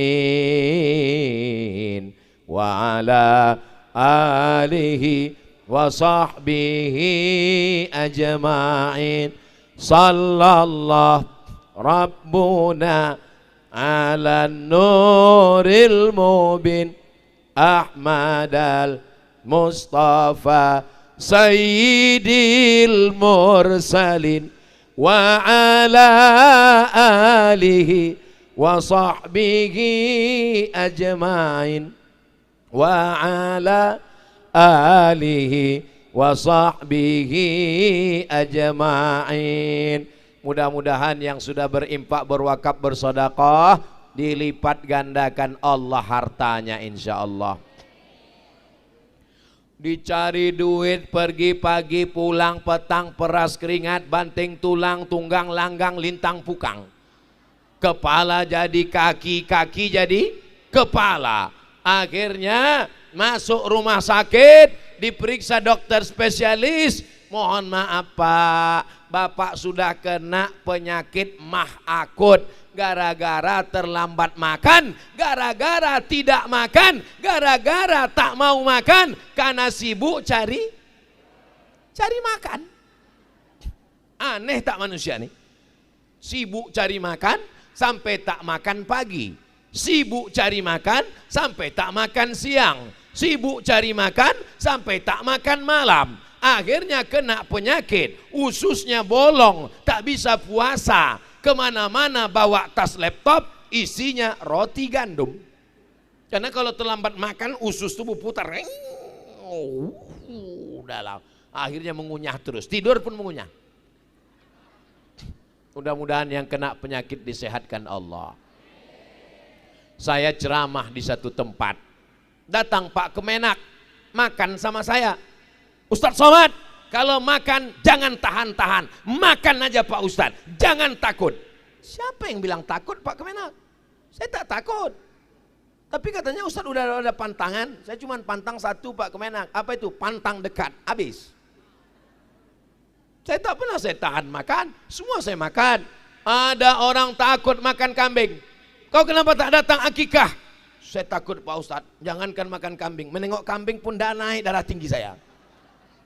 wa ala alihi wa sahbihi ajma'in. Sallallahu rabbuna ala nuril mubin Ahmad al-Mustafa Sayyidil mursalin wa ala alihi wa sahbihi ajmain wa ala alihi wa sahbihi ajmain. Mudah-mudahan yang sudah berimpak, berwakaf, bersedekah dilipat gandakan Allah hartanya insyaallah. Dicari duit, pergi pagi, pulang petang, peras keringat, banting tulang, tunggang langgang, lintang pukang. Kepala jadi kaki, kaki jadi kepala. Akhirnya masuk rumah sakit, diperiksa dokter spesialis. Mohon maaf Pak, Bapak sudah kena penyakit mah akut. Gara-gara terlambat makan, gara-gara tidak makan, gara-gara tak mau makan, karena sibuk cari makan. Aneh tak manusia nih? Sibuk cari makan sampai tak makan pagi, sibuk cari makan sampai tak makan siang, sibuk cari makan sampai tak makan malam. Akhirnya kena penyakit, ususnya bolong, tak bisa puasa. Kemana-mana bawa tas laptop, isinya roti gandum. Karena kalau terlambat makan, usus tubuh putar. Dalam. Akhirnya mengunyah terus, tidur pun mengunyah. Mudah-mudahan yang kena penyakit disehatkan Allah. Saya ceramah di satu tempat. Datang Pak Kemenak, makan sama saya. Ustadz Somad, kalau makan jangan tahan-tahan, makan aja Pak Ustadz, jangan takut. Siapa yang bilang takut Pak Kemenak? Saya tak takut. Tapi katanya Ustadz udah ada pantangan, saya cuma pantang satu Pak Kemenak. Apa itu? Pantang dekat, habis. Saya tak pernah saya tahan makan, semua saya makan. Ada orang takut makan kambing. Kau kenapa tak datang akikah? Saya takut Pak Ustadz, jangankan makan kambing, menengok kambing pun dah naik darah tinggi saya.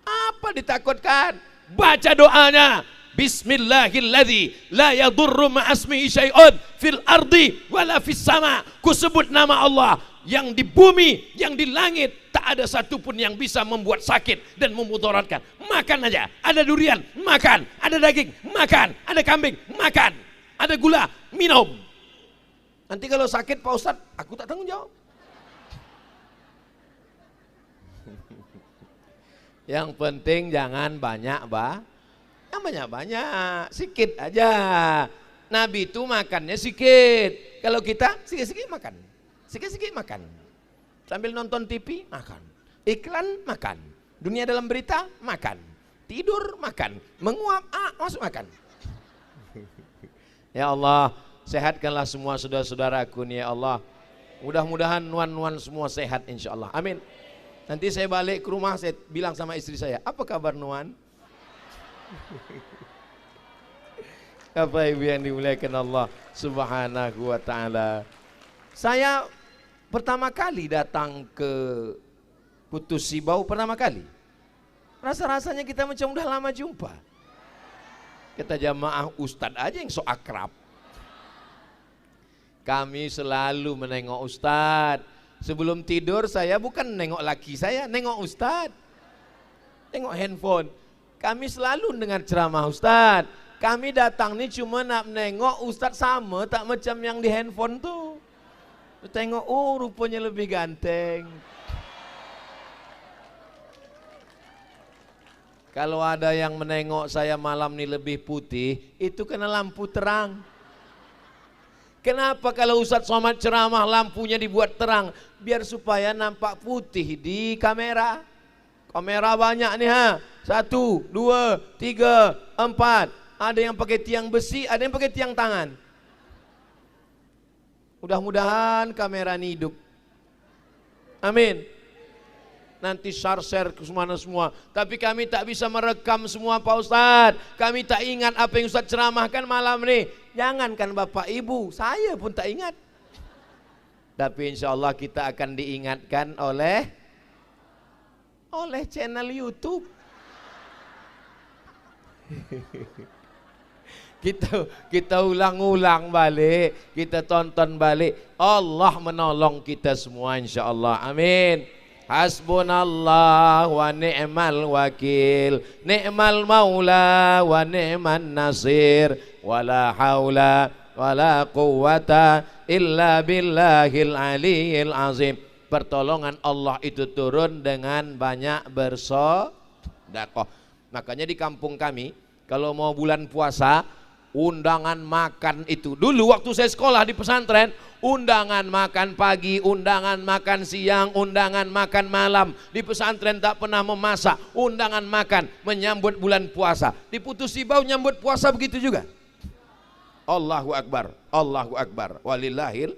Apa ditakutkan? Baca doanya. Bismillahilladzi la yadurru ma'asmihi syai'un fil ardi wala fis sama. Ku sebut nama Allah yang di bumi, yang di langit, tak ada satupun yang bisa membuat sakit dan memudaratkan. Makan aja. Ada durian, makan. Ada daging, makan. Ada kambing, makan. Ada gula, minum. Nanti kalau sakit Pak Ustadz, aku tak tanggung jawab. Yang penting jangan banyak yang banyak-banyak, sikit aja. Nabi itu makannya sikit. Kalau kita sikit-sikit makan, sikit-sikit makan. Sambil nonton TV makan, iklan makan, dunia dalam berita makan, tidur makan, menguap masuk makan. Ya Allah, sehatkanlah semua saudara-saudaraku nih ya Allah. Mudah-mudahan nuan-nuan semua sehat insya Allah. Amin. Nanti saya balik ke rumah, saya bilang sama istri saya, apa kabar Nuan? Bapak Ibu yang dimuliakan Allah Subhanahu wa ta'ala. Saya pertama kali datang ke Putus Sibau, pertama kali. Rasa-rasanya kita macam udah lama jumpa. Kita jamaah Ustadz aja yang so akrab. Kami selalu menengok Ustadz. Sebelum tidur saya bukan nengok laki saya, nengok Ustadz. Tengok handphone. Kami selalu dengar ceramah Ustadz. Kami datang nih cuma nak nengok Ustadz sama tak macam yang di handphone tuh. Tengok, oh rupanya lebih ganteng. Kalau ada yang menengok saya malam nih lebih putih, itu kena lampu terang. Kenapa kalau Ustadz Somad ceramah lampunya dibuat terang? Biar supaya nampak putih di kamera. Kamera banyak nih ha. 1, 2, 3, 4. Ada yang pakai tiang besi, ada yang pakai tiang tangan. Mudah-mudahan kamera ini hidup. Amin. Nanti share ke mana semua. Tapi kami tak bisa merekam semua Pak Ustadz. Kami tak ingat apa yang Ustadz ceramahkan malam ini. Jangankan Bapak Ibu, saya pun tak ingat. Tapi insya Allah kita akan diingatkan oleh channel YouTube. Kita ulang-ulang balik, kita tonton balik. Allah menolong kita semua insyaallah. Amin. Hasbunallah wa ni'mal wakil, ni'mal maula wa ni'man nasir, wala haula wala quwata illa billahil aliyil azim. Pertolongan Allah itu turun dengan banyak bersedekah. Makanya di kampung kami kalau mau bulan puasa, undangan makan itu. Dulu waktu saya sekolah di pesantren, undangan makan pagi, undangan makan siang, undangan makan malam. Di pesantren tak pernah memasak, undangan makan menyambut bulan puasa. Di Putus Sibau nyambut puasa begitu juga. Allahu Akbar, Allahu Akbar, walillahil.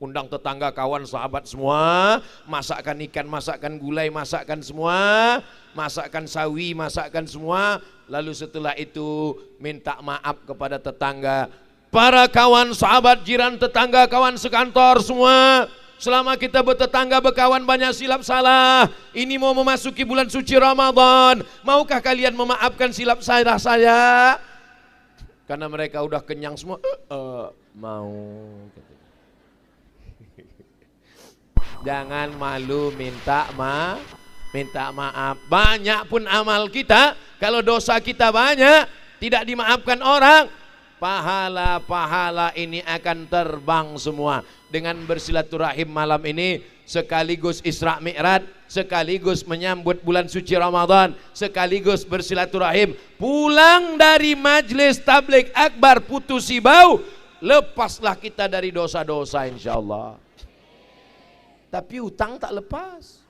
Undang tetangga, kawan, sahabat semua, masakkan ikan, masakkan gulai, masakkan semua, masakkan sawi, masakkan semua. Lalu setelah itu minta maaf kepada tetangga, para kawan, sahabat, jiran, tetangga, kawan sekantor semua. Selama kita bertetangga, berkawan banyak silap salah. Ini mau memasuki bulan suci Ramadan, maukah kalian memaafkan silap salah saya? Karena mereka udah kenyang semua. Mau. Jangan malu minta maaf. Banyak pun amal kita, kalau dosa kita banyak tidak dimaafkan orang, pahala-pahala ini akan terbang semua. Dengan bersilaturahim malam ini sekaligus Isra Mi'raj, sekaligus menyambut bulan suci Ramadan, sekaligus bersilaturahim. Pulang dari majlis tabligh akbar Putus Sibau, lepaslah kita dari dosa-dosa insyaallah. Tapi utang tak lepas.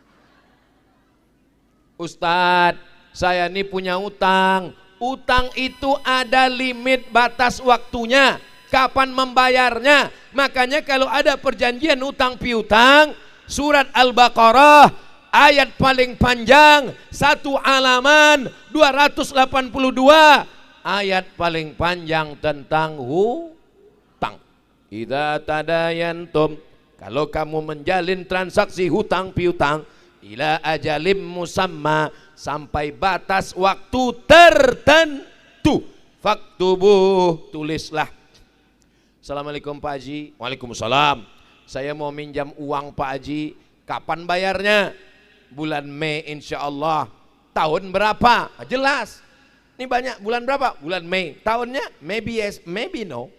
Ustadz, saya ini punya utang. Utang itu ada limit batas waktunya. Kapan membayarnya? Makanya kalau ada perjanjian utang piutang, surat Al-Baqarah ayat paling panjang, satu halaman 282. Ayat paling panjang tentang hutang. Idza tadayantum, kalau kamu menjalin transaksi hutang piutang, ila ajalim musamma, sampai batas waktu tertentu, faktubuh, tulislah. Assalamualaikum Pak Haji. Waalaikumsalam. Saya mau minjam uang Pak Haji. Kapan bayarnya? Bulan Mei insyaallah. Tahun berapa? Jelas. Ini banyak. Bulan berapa? Bulan Mei. Tahunnya? Maybe yes, maybe no.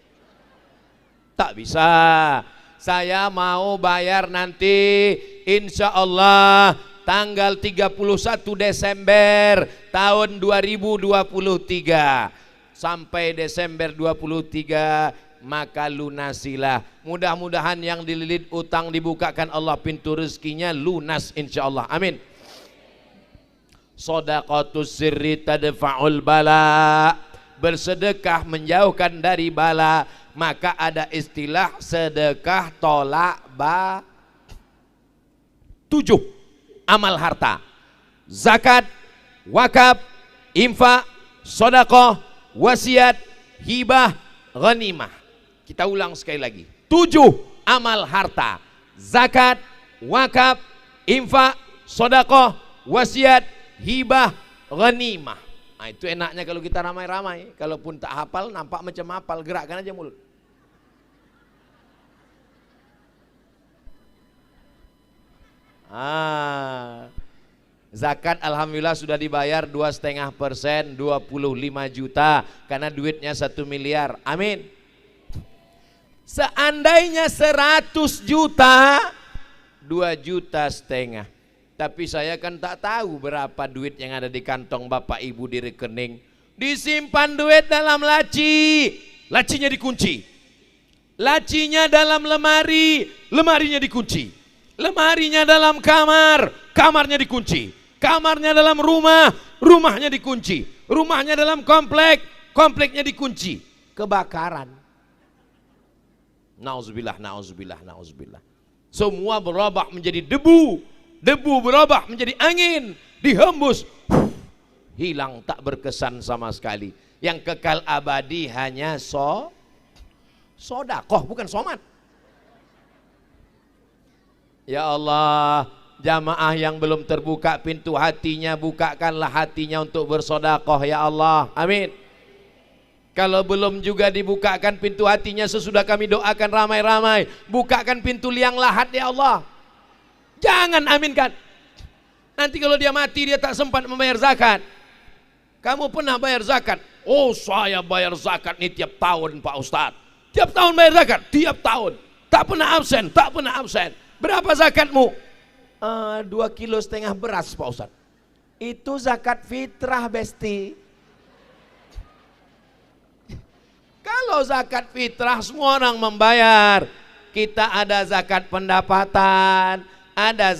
Tak bisa. Saya mau bayar nanti insya Allah tanggal 31 Desember tahun 2023. Sampai Desember 23 maka lunasilah. Mudah-mudahan yang dililit utang dibukakan Allah pintu rezekinya, lunas insya Allah. Amin. Shadaqatus sirri tadfa'ul bala. Bersedekah menjauhkan dari bala. Maka ada istilah sedekah tolak 7 amal harta: zakat, wakaf, infak, sedekah, wasiat, hibah, ghanimah. Kita ulang sekali lagi. 7 amal harta: zakat, wakaf, infak, sedekah, wasiat, hibah, ghanimah. Nah, itu enaknya kalau kita ramai-ramai. Kalaupun tak hafal, nampak macam hafal, gerakkan aja mulut. Zakat alhamdulillah sudah dibayar 2,5%, 25 juta, karena duitnya 1 miliar. Amin. Seandainya 100 juta, 2,5 juta. Tapi saya kan tak tahu berapa duit yang ada di kantong bapak ibu di rekening. Disimpan duit dalam laci, lacinya dikunci. Lacinya dalam lemari, lemarinya dikunci. Lemarinya dalam kamar, kamarnya dikunci. Kamarnya dalam rumah, rumahnya dikunci. Rumahnya dalam komplek, kompleknya dikunci. Kebakaran. Nauzubillah, nauzubillah, nauzubillah. Semua berubah menjadi debu. Debu berubah menjadi angin. Dihembus. Hilang, tak berkesan sama sekali. Yang kekal abadi hanya sodakoh, bukan somat. Ya Allah, jamaah yang belum terbuka pintu hatinya, bukakanlah hatinya untuk bersodakoh ya Allah. Amin. Kalau belum juga dibukakan pintu hatinya sesudah kami doakan ramai-ramai. Bukakan pintu liang lahat ya Allah. Jangan aminkan. Nanti kalau dia mati dia tak sempat membayar zakat. Kamu pernah bayar zakat? Oh saya bayar zakat ini tiap tahun Pak Ustadz. Tiap tahun bayar zakat? Tiap tahun. Tak pernah absen, tak pernah absen. Berapa zakatmu? 2,5 kilo beras Pak Ustadz. Itu zakat fitrah besti. Kalau zakat fitrah semua orang membayar. Kita ada zakat pendapatan, ada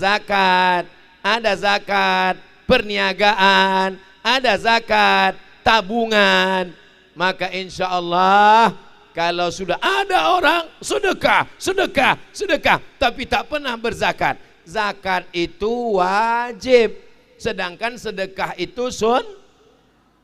zakat perniagaan, ada zakat tabungan. Maka insya Allah kalau sudah ada orang sedekah, tapi tak pernah berzakat. Zakat itu wajib, sedangkan sedekah itu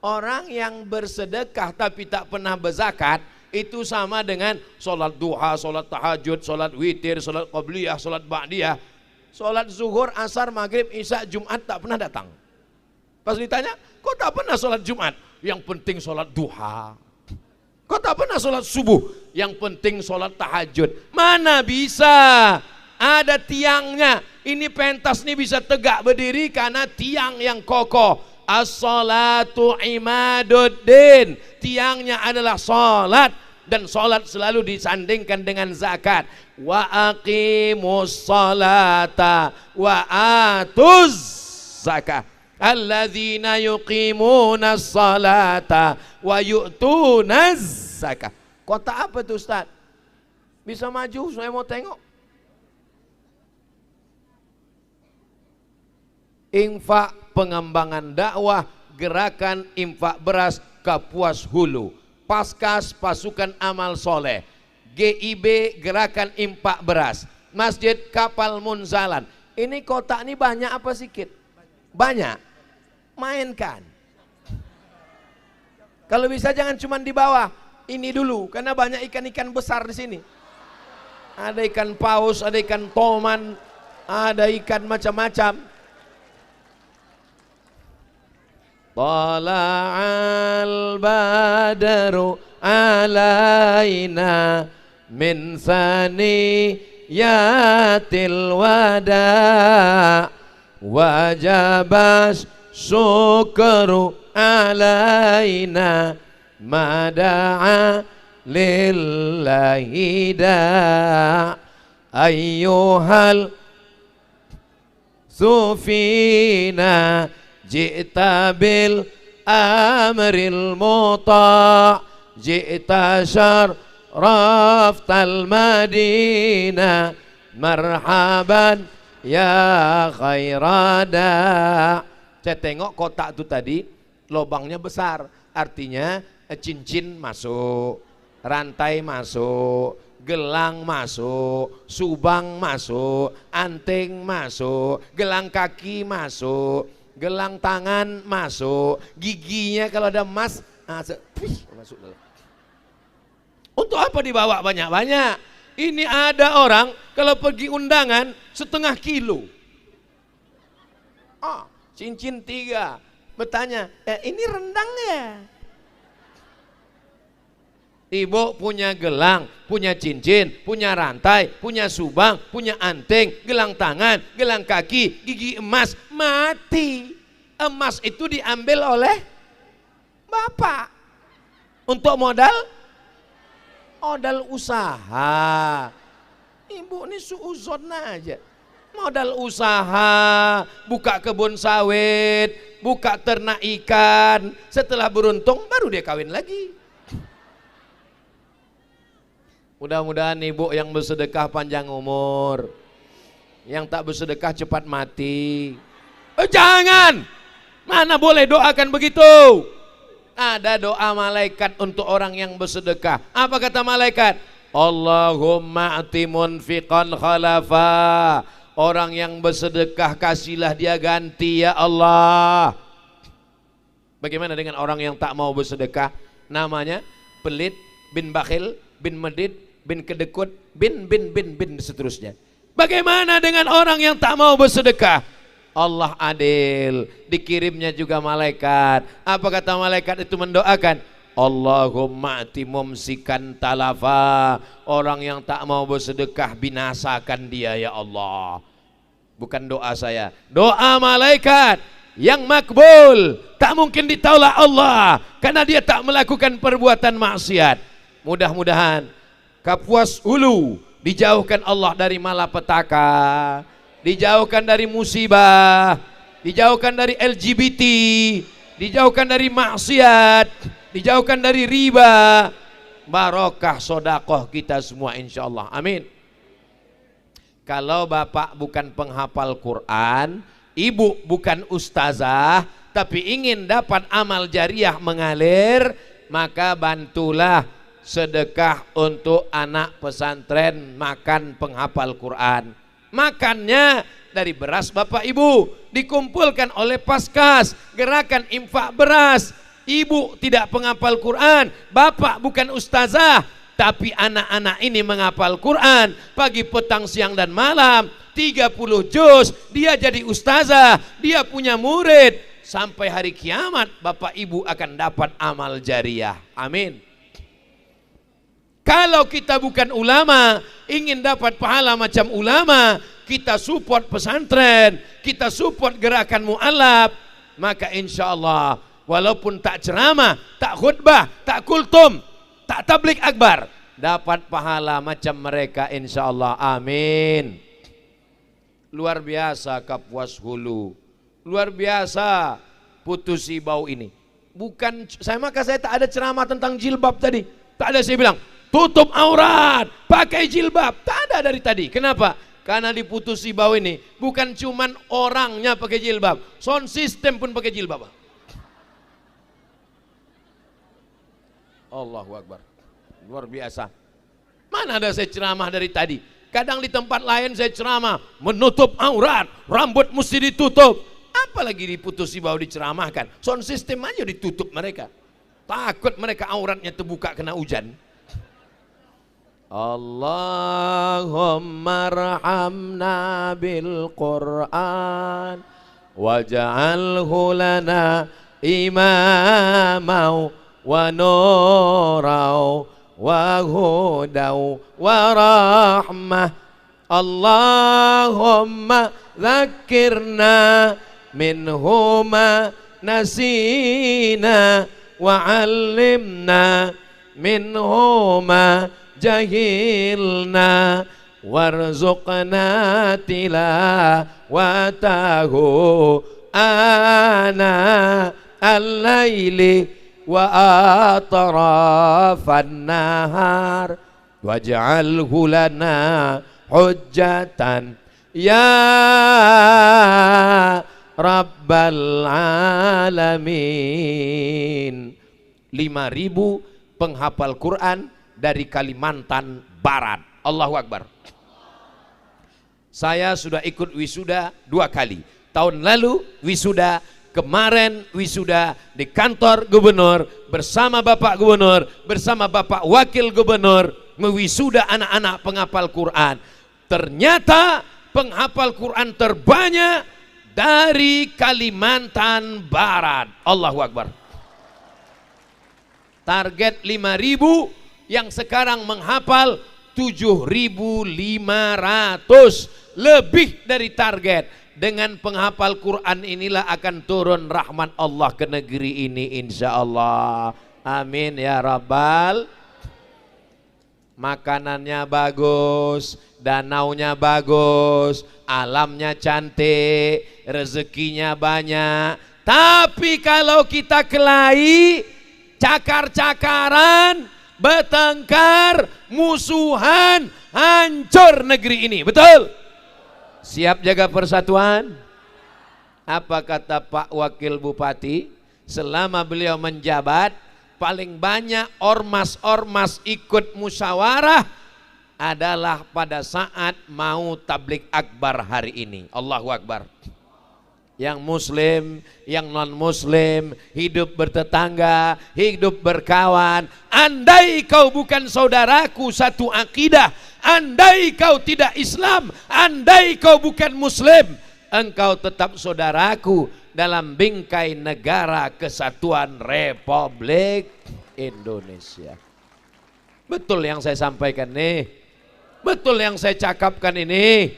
Orang yang bersedekah tapi tak pernah berzakat itu sama dengan sholat duha, sholat tahajud, sholat witir, sholat qabliyah, sholat ba'diyah, sholat zuhur, asar, maghrib, isya, Jumat tak pernah datang. Pas ditanya, kok tak pernah sholat Jumat? Yang penting sholat duha. Kok tak pernah sholat subuh? Yang penting sholat tahajud. Mana bisa? Ada tiangnya. Ini pentas ini bisa tegak berdiri karena tiang yang kokoh. As-salatu imaduddin. Tiangnya adalah salat, dan salat selalu disandingkan dengan zakat. Wa aqimus salata wa atuz zakah. Alladzina yuqimuna salata wa yu'tuna zakah. Kota apa itu Ustaz? Bisa maju, saya mau tengok. Infak pengembangan dakwah, gerakan infak beras Kapuas Hulu, Paskas pasukan amal soleh, GIB gerakan infak beras, Masjid Kapal Munzalan. Ini kotak ini banyak apa sedikit? Banyak. Mainkan. Kalau bisa jangan cuma di bawah, ini dulu karena banyak ikan-ikan besar di sini. Ada ikan paus, ada ikan toman, ada ikan macam-macam. Tala'al badaru alaina min saniyatil wada wajabas syukru alaina mada'a lillahi da ayyuhal sufina ji'ta bil amril muta' ji'ta syarraftal madinah marhaban ya khairada. Saya tengok kotak itu tadi lubangnya besar, artinya cincin masuk, rantai masuk, gelang masuk, subang masuk, anting masuk, gelang kaki masuk, gelang tangan masuk, giginya kalau ada emas masuk dalam. Untuk apa dibawa banyak-banyak? Ini ada orang kalau pergi undangan 1/2 kilo. Cincin 3. Bertanya, ini rendang ya? Ibu punya gelang, punya cincin, punya rantai, punya subang, punya anting, gelang tangan, gelang kaki, gigi emas, mati. Emas itu diambil oleh bapak untuk modal usaha. Ibu ini suuzon aja. Modal usaha, buka kebun sawit, buka ternak ikan, setelah beruntung baru dia kawin lagi. Mudah-mudahan ibu yang bersedekah panjang umur, yang tak bersedekah cepat mati. Jangan, mana boleh doakan begitu. Ada doa malaikat untuk orang yang bersedekah. Apa kata malaikat? Allahumma ati munfiqan khalafa. Orang yang bersedekah kasihlah dia ganti ya Allah. Bagaimana dengan orang yang tak mau bersedekah? Namanya pelit, bin bakhil, bin medit, bin kedekut, bin seterusnya. Bagaimana dengan orang yang tak mau bersedekah? Allah adil, dikirimnya juga malaikat. Apa kata malaikat itu mendoakan? Allahumma ati mumsikan talafa, orang yang tak mau bersedekah binasakan dia ya Allah. Bukan doa saya, doa malaikat yang makbul, tak mungkin ditolak Allah karena dia tak melakukan perbuatan maksiat. Mudah-mudahan Kapuas Hulu dijauhkan Allah dari malapetaka, dijauhkan dari musibah, dijauhkan dari LGBT, dijauhkan dari maksiat, dijauhkan dari riba. Barokah sodakoh kita semua insya Allah, amin. Kalau bapak bukan penghafal Quran, ibu bukan ustazah, tapi ingin dapat amal jariah mengalir, maka bantulah sedekah untuk anak pesantren makan penghafal Quran. Makannya dari beras bapak ibu, dikumpulkan oleh Paskas, gerakan infak beras. Ibu tidak penghafal Quran, bapak bukan ustazah, tapi anak-anak ini menghafal Quran pagi, petang, siang dan malam 30 juz, dia jadi ustazah, dia punya murid, sampai hari kiamat bapak ibu akan dapat amal jariah, amin. Kalau kita bukan ulama, ingin dapat pahala macam ulama, kita support pesantren, kita support gerakan mu'alaf, maka insya Allah walaupun tak ceramah, tak khutbah, tak kultum, tak tablik akbar, dapat pahala macam mereka insya Allah, amin. Luar biasa Kapuas Hulu, luar biasa Putusi Bau ini. Bukan maka saya tak ada ceramah tentang jilbab tadi, tak ada saya bilang tutup aurat, pakai jilbab, tak ada dari tadi. Kenapa? Karena di Putusi Bau ini bukan cuman orangnya pakai jilbab, sound system pun pakai jilbab. Allahu Akbar, luar biasa. Mana ada saya ceramah dari tadi? Kadang di tempat lain saya ceramah menutup aurat, rambut mesti ditutup. Apalagi di Putusi Bau diceramahkan, sound system aja ditutup mereka. Takut mereka auratnya terbuka kena hujan. Allahumma arhamna bil Qur'an waj'alhu lana imamau wa nurau wa hudau wa rahmah. Allahumma dzakirna minhuma nasina wa 'allimna minhuma jahilna warzuqna tilawatahu ana al-laili wa atrafan nahar waj'alhu lana hujjatan ya rabbal alamin. 5.000 penghafal Quran dari Kalimantan Barat. Allahu Akbar. Saya sudah ikut wisuda 2 kali. Tahun lalu wisuda, kemarin wisuda di kantor gubernur bersama Bapak Gubernur, bersama Bapak Wakil Gubernur, mewisuda anak-anak penghafal Quran. Ternyata penghafal Quran terbanyak dari Kalimantan Barat. Allahu Akbar. Target 5.000, yang sekarang menghafal 7.500, lebih dari target. Dengan penghafal Quran inilah akan turun rahmat Allah ke negeri ini insya Allah, amin ya rabbal. Makanannya bagus, danaunya bagus, alamnya cantik, rezekinya banyak. Tapi kalau kita kelahi, cakar-cakaran, bertengkar, musuhan, hancur negeri ini. Betul? Siap jaga persatuan? Apa kata Pak Wakil Bupati? Selama beliau menjabat, paling banyak ormas-ormas ikut musyawarah adalah pada saat mau tablik akbar hari ini. Allahu Akbar. Yang muslim, yang non muslim, hidup bertetangga, hidup berkawan. Andai kau bukan saudaraku satu akidah, andai kau tidak Islam, andai kau bukan muslim, engkau tetap saudaraku dalam bingkai negara kesatuan Republik Indonesia. Betul yang saya sampaikan nih, betul yang saya cakapkan ini.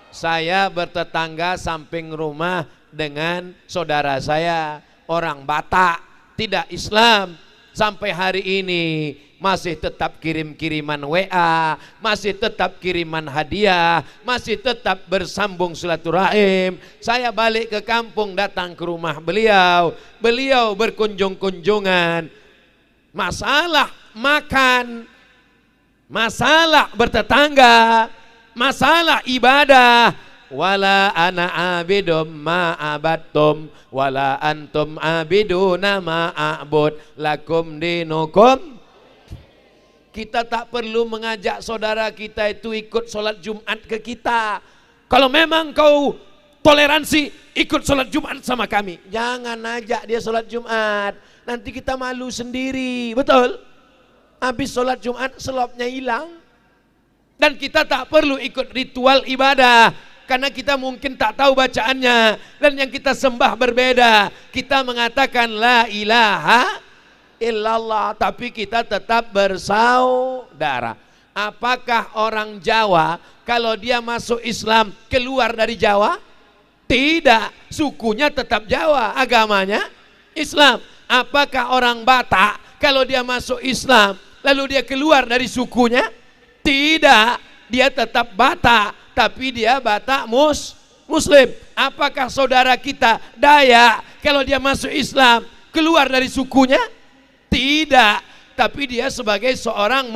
Saya bertetangga samping rumah dengan saudara saya, orang Batak, tidak Islam. Sampai hari ini masih tetap kirim-kiriman WA, masih tetap kiriman hadiah, masih tetap bersambung silaturahim. Saya balik ke kampung, datang ke rumah beliau, beliau berkunjung-kunjungan. Masalah makan, masalah bertetangga, masalah ibadah. Wala ana abidum ma abattum wala antum abiduna ma a'bud lakum dinukum. Kita tak perlu mengajak saudara kita itu ikut sholat Jumat ke kita. Kalau memang kau toleransi, ikut sholat Jumat sama kami. Jangan ajak dia sholat Jumat, nanti kita malu sendiri, betul? Habis sholat Jumat selopnya hilang. Dan kita tak perlu ikut ritual ibadah, karena kita mungkin tak tahu bacaannya. Dan yang kita sembah berbeda. Kita mengatakan la ilaha illallah, tapi kita tetap bersaudara. Apakah orang Jawa kalau dia masuk Islam keluar dari Jawa? Tidak, sukunya tetap Jawa, agamanya Islam. Apakah orang Batak kalau dia masuk Islam lalu dia keluar dari sukunya? Tidak, dia tetap Batak, tapi dia Batak Muslim. Apakah saudara kita Dayak kalau dia masuk Islam keluar dari sukunya? Tidak, tapi dia sebagai seorang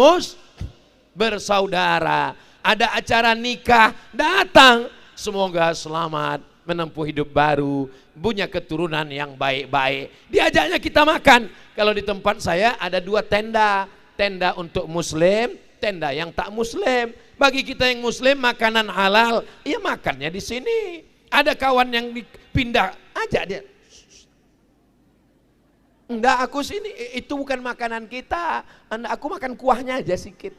bersaudara. Ada acara nikah, datang. Semoga selamat menempuh hidup baru, punya keturunan yang baik-baik. Diajaknya kita makan. Kalau di tempat saya ada 2 tenda. Tenda untuk muslim, tenda yang tak muslim. Bagi kita yang muslim makanan halal, ya makannya di sini. Ada kawan yang pindah, ajak dia. Enggak, aku sini, itu bukan makanan kita. Aku makan kuahnya aja sedikit.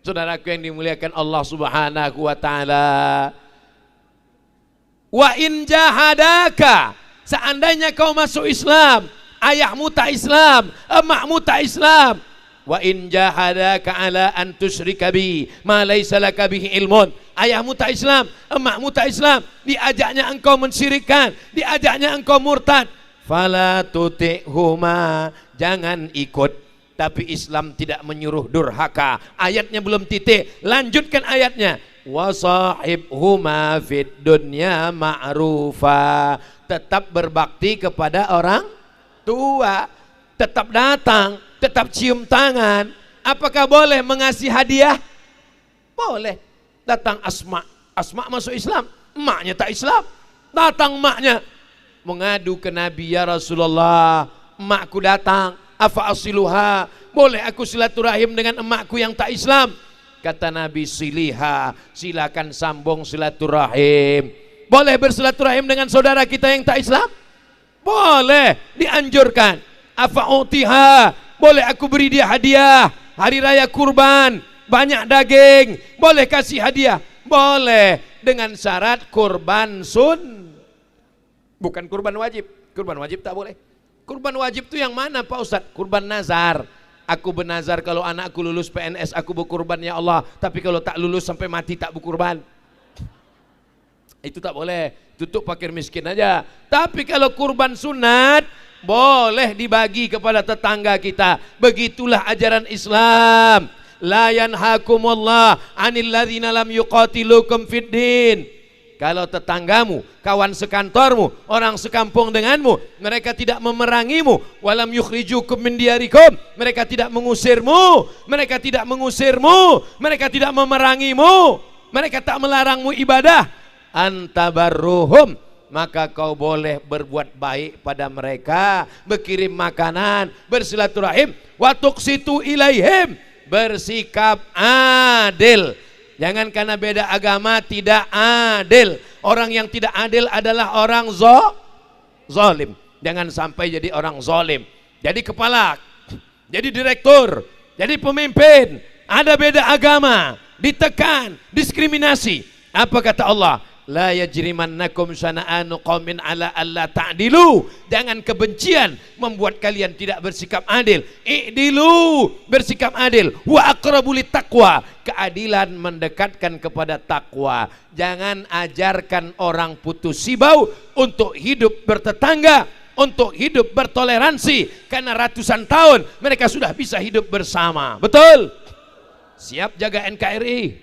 Saudaraku yang dimuliakan Allah Subhanahu wa taala. Wa in jahadaka, seandainya kau masuk Islam, ayahmu tak Islam, emakmu tak Islam. Wa in jahadaka ala an tusyrika bi ma laysa laka bihi ilmun. Ayahmu tak Islam, emakmu tak Islam, diajaknya engkau mensyirikkan, diajaknya engkau murtad. Fala tuti'huma, jangan ikut. Tapi Islam tidak menyuruh durhaka. Ayatnya belum titik, lanjutkan ayatnya. Wa sahibhuma fid dunya ma'rufa. Tetap berbakti kepada orang tua, tetap datang, tetap cium tangan. Apakah boleh mengasih hadiah? Boleh. Datang Asma masuk Islam, emaknya tak Islam. Datang emaknya mengadu ke Nabi, ya Rasulullah, emakku datang, afa asiluha, boleh aku silaturahim dengan emakku yang tak Islam? Kata Nabi, siliha, silakan sambung silaturahim. Boleh bersilaturahim dengan saudara kita yang tak Islam? Boleh, dianjurkan. Afa utiha, boleh aku beri dia hadiah, hari raya kurban, banyak daging, boleh kasih hadiah? Boleh, dengan syarat kurban bukan kurban wajib. Kurban wajib tak boleh. Kurban wajib itu yang mana Pak Ustadz? Kurban nazar. Aku bernazar kalau anakku lulus PNS aku berkurban ya Allah, tapi kalau tak lulus sampai mati tak berkurban. Itu tak boleh, tutup fakir miskin aja. Tapi kalau kurban sunat boleh dibagi kepada tetangga kita. Begitulah ajaran Islam. La yanhakumullah 'anil ladzina lam yuqatilukum fid din. Kalau tetanggamu, kawan sekantormu, orang sekampung denganmu, mereka tidak memerangimu, walam yukhrijukum min diyarikum, mereka tidak mengusirmu, mereka tidak memerangimu, mereka tak melarangmu ibadah, antabarruhum, maka kau boleh berbuat baik pada mereka, berkirim makanan, bersilaturahim, wa tuqsitu ilaihim, bersikap adil. Jangan karena beda agama tidak adil. Orang yang tidak adil adalah orang zalim. Jangan sampai jadi orang zalim. Jadi kepala, jadi direktur, jadi pemimpin, ada beda agama, ditekan, diskriminasi. Apa kata Allah? La yajrimannakum syana'anu qaumin ala alla ta'dilu. Jangan kebencian membuat kalian tidak bersikap adil. I'dilu, bersikap adil. Wa aqrabu littaqwa, keadilan mendekatkan kepada takwa. Jangan ajarkan orang putus sibau untuk hidup bertetangga, untuk hidup bertoleransi, karena ratusan tahun mereka sudah bisa hidup bersama. Betul? Siap jaga NKRI,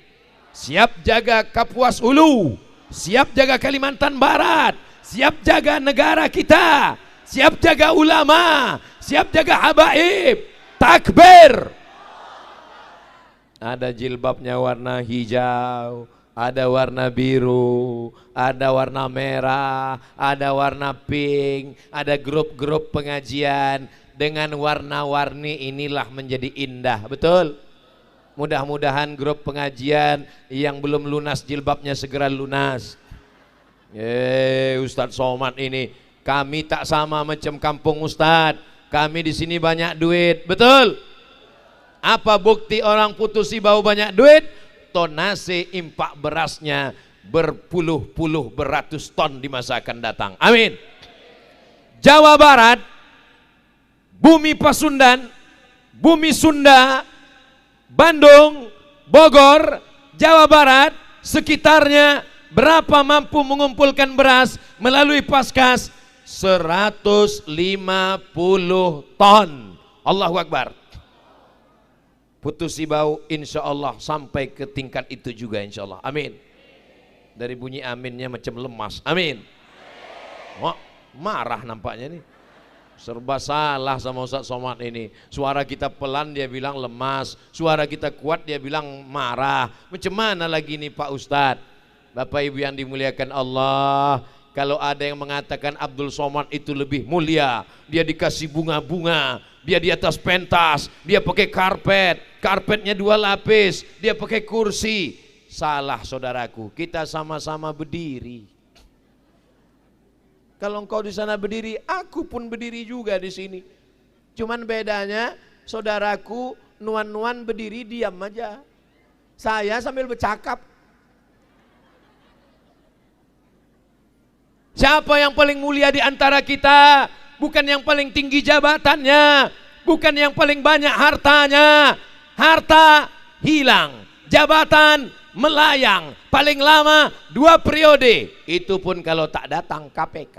siap jaga Kapuas Hulu, siap jaga Kalimantan Barat, siap jaga negara kita, siap jaga ulama, siap jaga habaib. Takbir. Ada jilbabnya warna hijau, ada warna biru, ada warna merah, ada warna pink, ada grup-grup pengajian dengan warna-warni. Inilah menjadi indah. Betul? Mudah-mudahan grup pengajian yang belum lunas jilbabnya segera lunas. Ustadz Somad ini, kami tak sama macam kampung Ustadz. Kami di sini banyak duit. Betul? Apa bukti orang putus sibau banyak duit? Tonase impak berasnya berpuluh-puluh beratus ton di masa akan datang. Amin. Jawa Barat, bumi Pasundan, bumi Sunda, Bandung, Bogor, Jawa Barat, sekitarnya berapa mampu mengumpulkan beras melalui Paskas? 150 ton. Allahu Akbar. Putus sibau insya Allah sampai ke tingkat itu juga insya Allah. Amin. Dari bunyi aminnya macam lemas. Amin. Wah, marah nampaknya nih. Serba salah sama Ustadz Somad ini. Suara kita pelan dia bilang lemas, suara kita kuat dia bilang marah. Macam mana lagi nih Pak Ustadz? Bapak Ibu yang dimuliakan Allah, kalau ada yang mengatakan Abdul Somad itu lebih mulia, dia dikasih bunga-bunga, dia di atas pentas, dia pakai karpet, karpetnya 2 lapis, dia pakai kursi. Salah saudaraku, kita sama-sama berdiri. Kalau engkau di sana berdiri, aku pun berdiri juga di sini. Cuman bedanya, saudaraku nuan-nuan berdiri diam aja. Saya sambil bercakap. Siapa yang paling mulia di antara kita? Bukan yang paling tinggi jabatannya, bukan yang paling banyak hartanya. Harta hilang, jabatan melayang, paling lama 2 periode. Itu pun kalau tak datang KPK.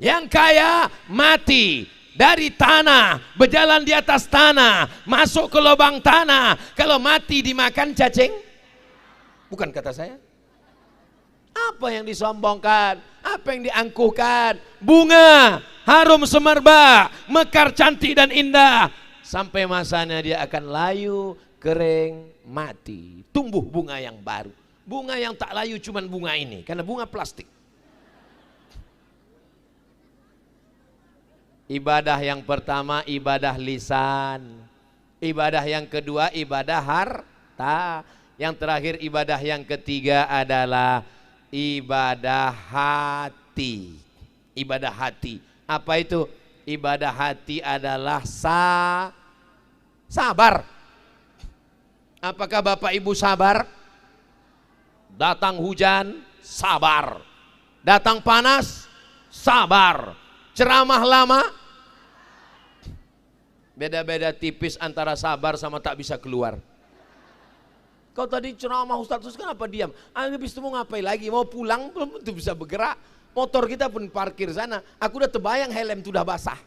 Yang kaya mati dari tanah, berjalan di atas tanah, masuk ke lubang tanah. Kalau mati dimakan cacing. Bukan kata saya. Apa yang disombongkan? Apa yang diangkuhkan? Bunga harum semerbak, mekar cantik dan indah. Sampai masanya dia akan layu, kering, mati. Tumbuh bunga yang baru. Bunga yang tak layu cuman bunga ini, karena bunga plastik. Ibadah yang pertama ibadah lisan. Ibadah yang kedua ibadah harta. Yang terakhir ibadah yang ketiga adalah ibadah hati. Ibadah hati. Apa itu? Ibadah hati adalah sabar. Apakah Bapak Ibu sabar? Datang hujan, sabar. Datang panas, sabar. Ceramah lama, beda-beda tipis antara sabar sama tak bisa keluar. Kau tadi ceramah Ustadz, terus kenapa diam? Habis itu mau ngapain lagi? Mau pulang belum tentu bisa bergerak. Motor kita pun parkir sana. Aku udah terbayang helm itu udah basah.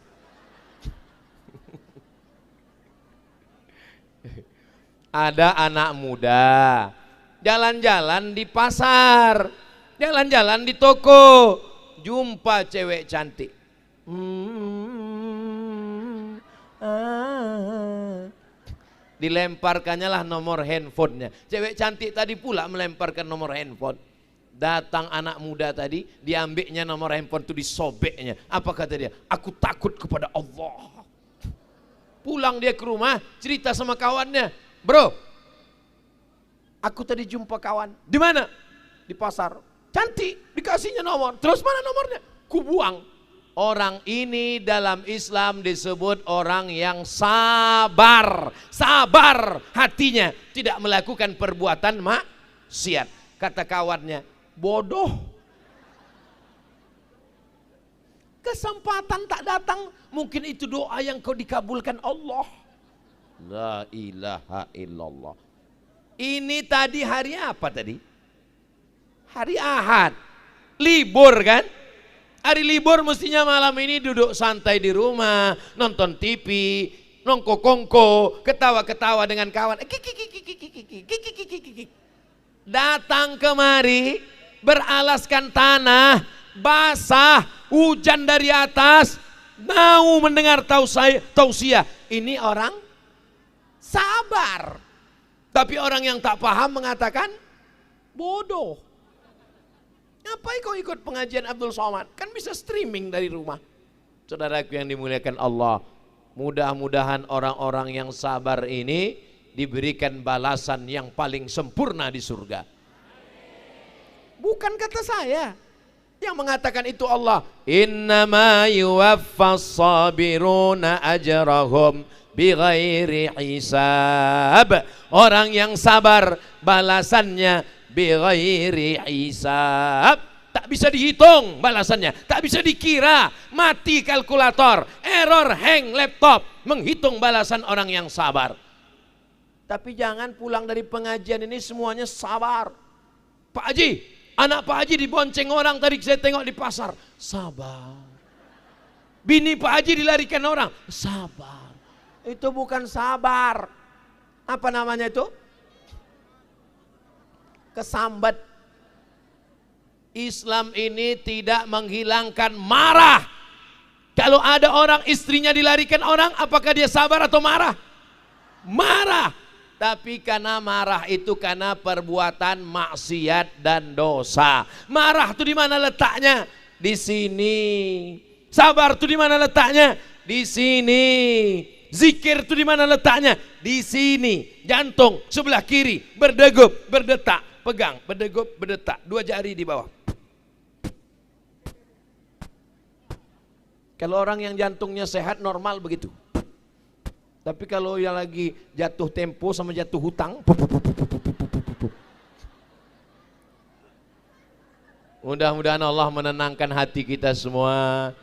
Ada anak muda jalan-jalan di pasar, jalan-jalan di toko, jumpa cewek cantik. Dilemparkannya lah nomor handphonenya. Cewek cantik tadi pula melemparkan nomor handphone. Datang anak muda tadi, diambilnya nomor handphone itu, disobeknya. Apa kata dia? Aku takut kepada Allah. Pulang dia ke rumah, cerita sama kawannya. Bro, aku tadi jumpa kawan. Di mana? Di pasar. Cantik, dikasihnya nomor. Terus mana nomornya? Ku buang. Orang ini dalam Islam disebut orang yang sabar. Sabar hatinya, tidak melakukan perbuatan maksiat. Kata kawannya, bodoh. Kesempatan tak datang, mungkin itu doa yang kau dikabulkan Allah. La ilaha illallah. Ini tadi hari apa tadi? Hari Ahad. Libur kan? Hari libur mestinya malam ini duduk santai di rumah, nonton TV, nongko-kongko, ketawa-ketawa dengan kawan. Datang kemari, beralaskan tanah, basah, hujan dari atas, mau mendengar tausiah. Ini orang sabar. Tapi orang yang tak paham mengatakan bodoh. Ngapain kau ikut pengajian Abdul Somad? Kan bisa streaming dari rumah. Saudaraku yang dimuliakan Allah, mudah-mudahan orang-orang yang sabar ini diberikan balasan yang paling sempurna di surga. Bukan kata saya, yang mengatakan itu Allah. Innama yuwaffas sabiruna ajrahum bighairi hisab. Orang yang sabar balasannya bighairi hisab. Tak bisa dihitung balasannya, tak bisa dikira. Mati kalkulator, error, hang laptop, menghitung balasan orang yang sabar. Tapi jangan pulang dari pengajian ini semuanya sabar. Pak Haji, anak Pak Haji dibonceng orang tadi saya tengok di pasar, sabar. Bini Pak Haji dilarikan orang, sabar. Itu bukan sabar. Apa namanya itu? Kesambat. Islam ini tidak menghilangkan marah. Kalau ada orang istrinya dilarikan orang, apakah dia sabar atau marah? Marah. Tapi karena marah itu karena perbuatan maksiat dan dosa. Marah itu di mana letaknya? Di sini. Sabar itu di mana letaknya? Di sini. Zikir itu di mana letaknya? Di sini. Jantung sebelah kiri berdegup, berdetak. Pegang, berdegup, berdetak. 2 jari di bawah. Kalau orang yang jantungnya sehat normal begitu. Tapi kalau yang lagi jatuh tempo sama jatuh hutang, mudah-mudahan Allah menenangkan hati kita semua.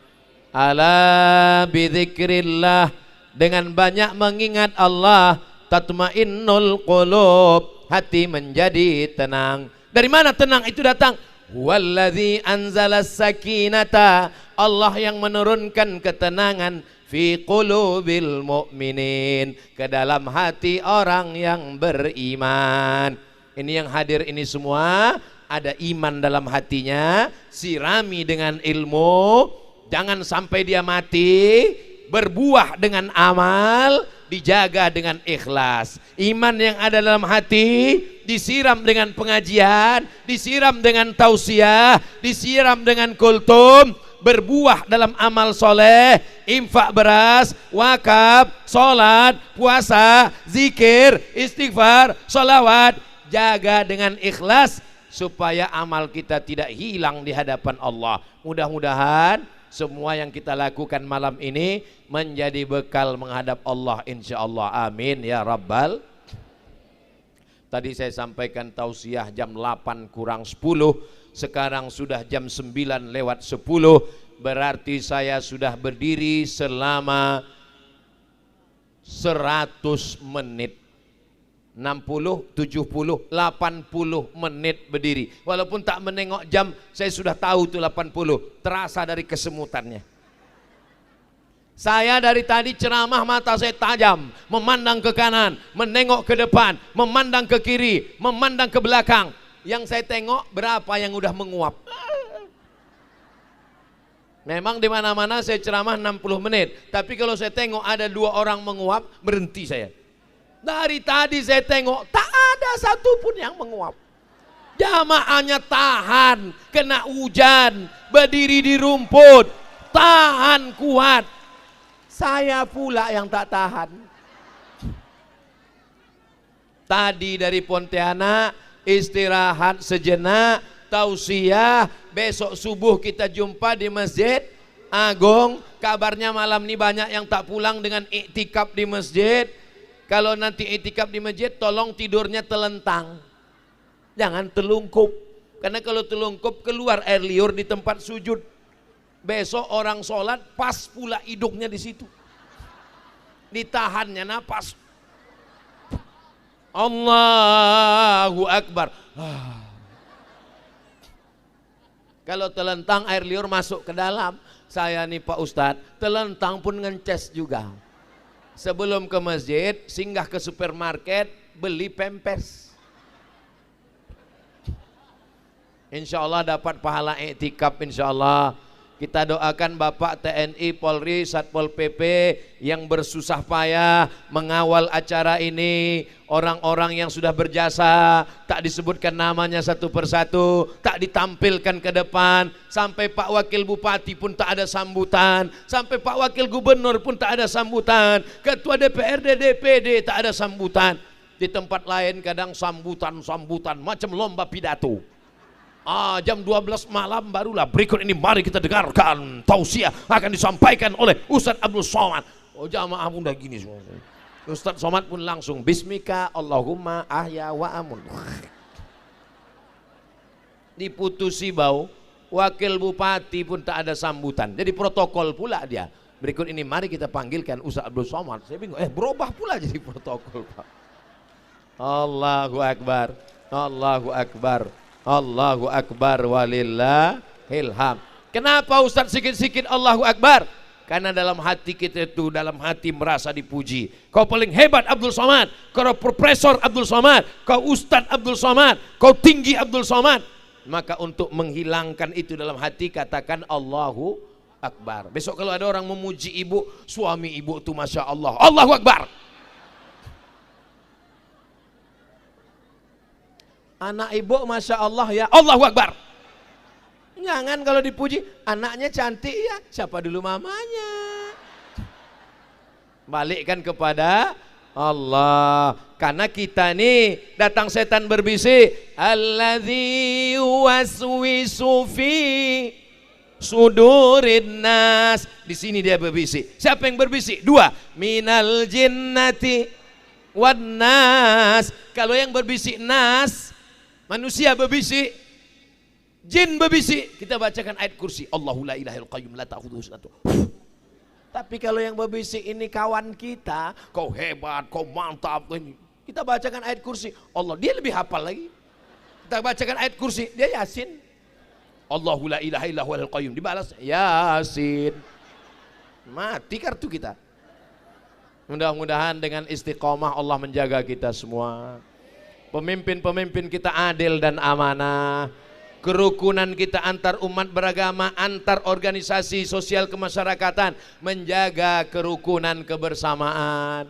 Ala bidzikrillah, dengan banyak mengingat Allah, tatmainnul qulub, hati menjadi tenang. Dari mana tenang itu datang? Wallazi anzalas sakinata, Allah yang menurunkan ketenangan fi qulubil mu'minin, ke dalam hati orang yang beriman. Ini yang hadir ini semua ada iman dalam hatinya, sirami dengan ilmu, jangan sampai dia mati, berbuah dengan amal, dijaga dengan ikhlas. Iman yang ada dalam hati disiram dengan pengajian, disiram dengan tausiah, disiram dengan kultum, berbuah dalam amal soleh, infak beras, wakaf, sholat, puasa, zikir, istighfar, sholawat. Jaga dengan ikhlas supaya amal kita tidak hilang di hadapan Allah. Mudah-mudahan semua yang kita lakukan malam ini menjadi bekal menghadap Allah insyaallah. Amin ya rabbal. Tadi saya sampaikan tausiah jam 8 kurang 10, sekarang sudah jam 9 lewat 10, berarti saya sudah berdiri selama 100 menit. 60, 70, 80 menit berdiri. Walaupun tak menengok jam, saya sudah tahu itu 80. Terasa dari kesemutannya. Saya dari tadi ceramah mata saya tajam, memandang ke kanan, menengok ke depan, memandang ke kiri, memandang ke belakang. Yang saya tengok berapa yang udah menguap. Memang di mana-mana saya ceramah 60 menit, tapi kalau saya tengok ada 2 orang menguap, berhenti saya. Dari tadi saya tengok tak ada satupun yang menguap. Jamaahnya tahan, kena hujan, berdiri di rumput, tahan kuat. Saya pula yang tak tahan. Tadi dari Pontianak istirahat sejenak, tausiah, besok subuh kita jumpa di Masjid Agung. Kabarnya malam ini banyak yang tak pulang dengan iktikaf di masjid. Kalau nanti iktikaf di masjid, tolong tidurnya telentang. Jangan telungkup. Karena kalau telungkup keluar air liur di tempat sujud. Besok orang sholat pas pula hidungnya di situ. Ditahannya napas. Allahu Akbar. Kalau telentang air liur masuk ke dalam. Saya nih Pak Ustadz, telentang pun ngences juga. Sebelum ke masjid, singgah ke supermarket, beli pampers. Insya Allah dapat pahala iktikaf, insya Allah. Kita doakan Bapak TNI, Polri, Satpol PP yang bersusah payah mengawal acara ini. Orang-orang yang sudah berjasa, tak disebutkan namanya satu persatu, tak ditampilkan ke depan. Sampai Pak Wakil Bupati pun tak ada sambutan. Sampai Pak Wakil Gubernur pun tak ada sambutan. Ketua DPRD, DPD tak ada sambutan. Di tempat lain kadang sambutan-sambutan macam lomba pidato. Jam 12 malam barulah berikut ini mari kita dengarkan tausiah akan disampaikan oleh Ustadz Abdul Somad. Jamaah pun udah gini semua. Ustadz Somad pun langsung Bismika Allahumma ahya wa amun. Diputusi bau, wakil bupati pun tak ada sambutan. Jadi protokol pula dia. Berikut ini mari kita panggilkan Ustadz Abdul Somad. Saya bingung, berubah pula jadi protokol, Pak. Allahu Akbar. Allahu Akbar. Allahu Akbar walillahil hamd. Kenapa Ustaz sikit-sikit Allahu Akbar? Karena dalam hati kita itu, dalam hati merasa dipuji. Kau paling hebat Abdul Somad, kau Profesor Abdul Somad, kau Ustaz Abdul Somad, kau tinggi Abdul Somad. Maka untuk menghilangkan itu dalam hati katakan Allahu Akbar. Besok kalau ada orang memuji ibu, suami ibu itu Masya Allah, Allahu Akbar. Anak ibu Masya Allah ya Allahu Akbar. Jangan kalau dipuji anaknya cantik ya, siapa dulu mamanya. Balikkan kepada Allah. Karena kita nih datang setan berbisik, alladzi waswisu fi sudurin nas. Di sini dia berbisik. Siapa yang berbisik? Dua, minal jinnati wan nas. Kalau yang berbisik nas, manusia berbisik, jin berbisik. Kita bacakan ayat kursi. Allahu la ilaha illa qayyum la ta'khudhuhu sinatun. Tapi kalau yang berbisik ini kawan kita, kau hebat, kau mantap. Kita bacakan ayat kursi. Allah, dia lebih hafal lagi. Kita bacakan ayat kursi, dia Yasin. Allahu la ilaha illa huwal qayyum. Dibalas Yasin. Mati kartu kita. Mudah-mudahan dengan istiqomah Allah menjaga kita semua. Pemimpin-pemimpin kita adil dan amanah. Kerukunan kita antar umat beragama, antar organisasi sosial kemasyarakatan, menjaga kerukunan kebersamaan.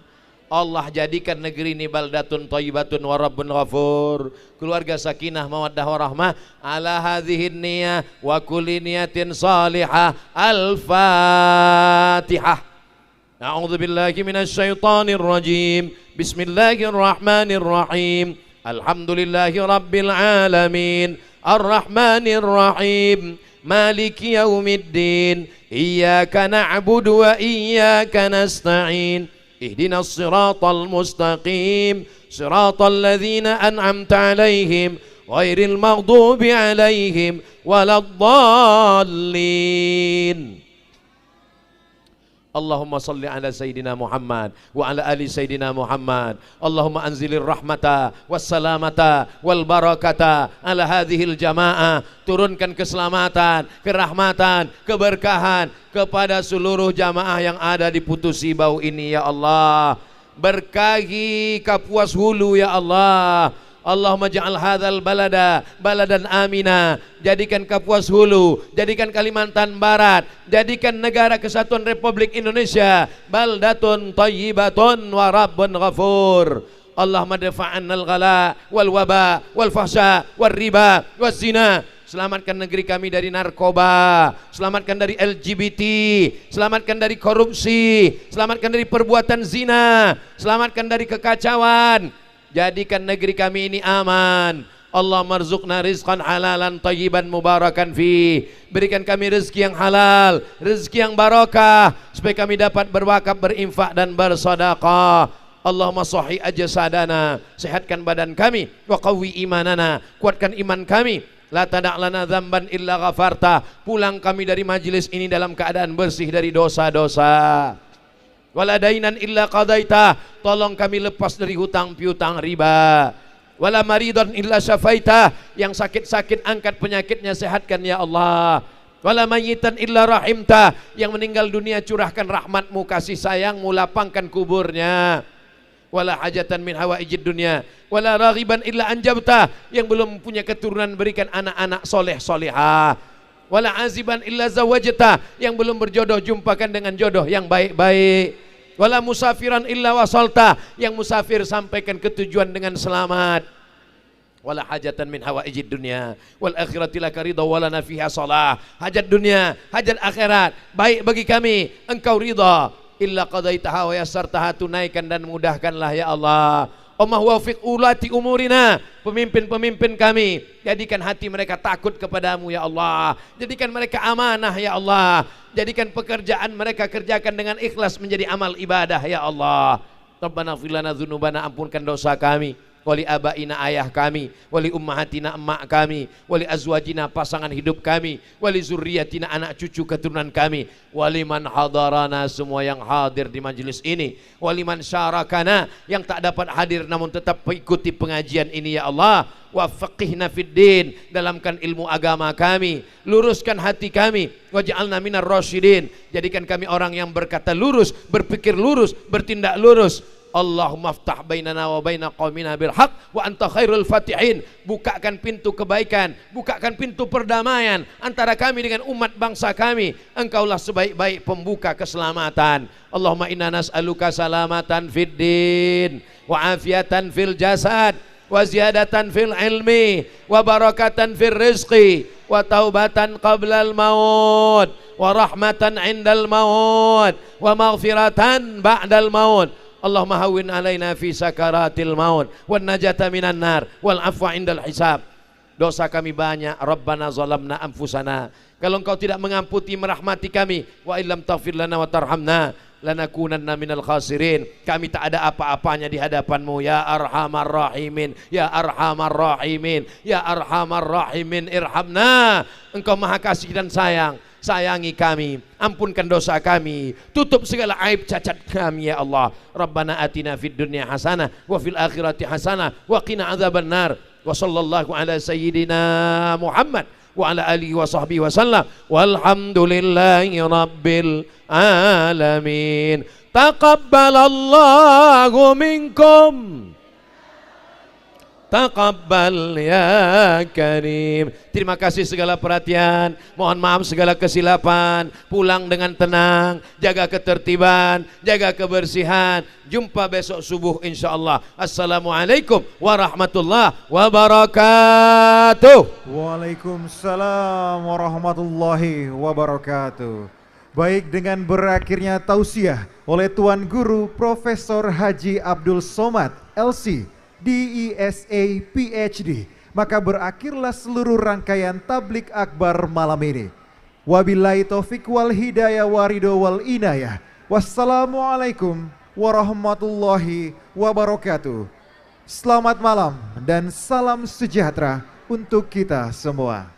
Allah jadikan negeri ini baldatun thayyibatun wa rabbun ghafur. Keluarga sakinah mawaddah warahmah ala hadhihin niyah wa kulli niyatin salihah. Al-Fatihah. A'udzu billahi minasyaitonir rajim. Bismillahirrahmanirrahim. Alhamdulillahi rabbil alamin. Ar-Rahmanir Rahim. Maliki yaumiddin. Iyyaka na'budu wa iyyaka nasta'in. Ihdinas siratal mustaqim. Siratal ladzina an'amta 'alaihim ghairil maghdubi 'alaihim waladdallin. Allahumma salli ala Sayyidina Muhammad wa ala ali Sayyidina Muhammad. Allahumma anzilir rahmata wassalamata wal barakata ala hadhil jamaah. Turunkan keselamatan, kerahmatan, keberkahan kepada seluruh jamaah yang ada di Putusi Bau ini ya Allah. Berkahi Kapuas Hulu ya Allah. Allahumma ja'al hadzal balada baladan amina. Jadikan Kapuas Hulu, jadikan Kalimantan Barat, jadikan negara kesatuan Republik Indonesia baldatun thayyibatun wa rabbun ghafur. Allahumma dafa'annal ghala wal waba wal fahsya wal riba wal zina. Selamatkan negeri kami dari narkoba, selamatkan dari LGBT, selamatkan dari korupsi, selamatkan dari perbuatan zina, selamatkan dari kekacauan. Jadikan negeri kami ini aman. Allah marzuqna rizqan halalan tayyiban mubarakan fi. Berikan kami rezeki yang halal, rezeki yang barakah, supaya kami dapat berwakaf, berinfak dan bersedekah. Allahumma sahhi ajsadana, sehatkan badan kami, wa qawwi imanana, kuatkan iman kami. La tada' lana dzamban illa ghafarta, pulang kami dari majlis ini dalam keadaan bersih dari dosa-dosa. Wala dainan illa qadaita, tolong kami lepas dari hutang piutang riba. Wala maridon illa syafaita, yang sakit-sakit angkat penyakitnya, sehatkan ya Allah. Wala mayyitan illa rahimta, yang meninggal dunia curahkan rahmatmu, kasih sayangmu, lapangkan kuburnya. Wala hajatan min hawaijid dunya wala raghiban illa anjabta, yang belum punya keturunan berikan anak-anak soleh solehah. Wala aziban illa zawajta, yang belum berjodoh jumpakan dengan jodoh yang baik-baik. Wala musafiran illa wasalta, yang musafir sampaikan ke tujuan dengan selamat. Wala hajatan min hawaijid dunya wal akhirati laka ridha walana fiha salah, hajat dunia hajat akhirat baik bagi kami, engkau ridha. Illa qadaitaha wa yassartaha, tunaikan dan mudahkanlah ya Allah. Allahumma wafiq ulati umurina, pemimpin-pemimpin kami, jadikan hati mereka takut kepadamu ya Allah. Jadikan mereka amanah ya Allah. Jadikan pekerjaan mereka kerjakan dengan ikhlas menjadi amal ibadah ya Allah. Rabbana ighfir lana dzunubana, ampunkan dosa kami. Wali abaina, ayah kami, wali ummahatina, emak kami, wali azwajina, pasangan hidup kami, wali zurriyatina, anak cucu keturunan kami, wali man hadarana, semua yang hadir di majelis ini, wali man syarakana, yang tak dapat hadir namun tetap mengikuti pengajian ini ya Allah. Wa faqihna fid din, dalamkan ilmu agama kami, luruskan hati kami, waj'alna minar rasyidin, jadikan kami orang yang berkata lurus, berpikir lurus, bertindak lurus. Allahumma aftah bainana wa baina qaumina bil haq wa anta khairul fatihin, bukakan pintu kebaikan, bukakan pintu perdamaian antara kami dengan umat bangsa kami. Engkaulah sebaik-baik pembuka keselamatan. Allahumma inna nas'aluka salamatan fid din wa afiatan fil jasad wa ziyadatan fil ilmi wa barakatan fil rizqi wa taubatan qablal maut wa rahmatan indal maut wa maghfiratan ba'dal maut. Allahumma hawwin alaina fi sakaratil maut wan najata minan nar wal afwa indal hisab. Dosa kami banyak, Rabbana zalamna anfusana, kalau engkau tidak mengampuni merahmati kami, wa illam taghfir lana wa tarhamna lanakunanna minal khasirin, kami tak ada apa-apanya di hadapanmu ya arhamar rahimin, ya arhamar rahimin, ya arhamar rahimin, irhamna, engkau maha kasih dan sayang, sayangi kami, ampunkan dosa kami, tutup segala aib cacat kami ya Allah. Rabbana atina fid dunya hasanah wa fil akhirati hasanah wa qina adzaban nar. Wa sallallahu ala sayyidina Muhammad wa ala alihi wa sahbihi wa sallam, walhamdulillahi rabbil alamin. Taqabbalallahu minkum, taqabbal ya karim. Terima kasih segala perhatian, mohon maaf segala kesilapan, pulang dengan tenang, jaga ketertiban, jaga kebersihan. Jumpa besok subuh insyaallah. Assalamualaikum warahmatullahi wabarakatuh. Waalaikumsalam warahmatullahi wabarakatuh. Baik, dengan berakhirnya tausiah oleh Tuan Guru Profesor Haji Abdul Somad LC DESA PhD, maka berakhirlah seluruh rangkaian tablik akbar malam ini. Wabillahi taufik wal hidayah waridho wal inayah. Wassalamualaikum warahmatullahi wabarakatuh. Selamat malam dan salam sejahtera untuk kita semua.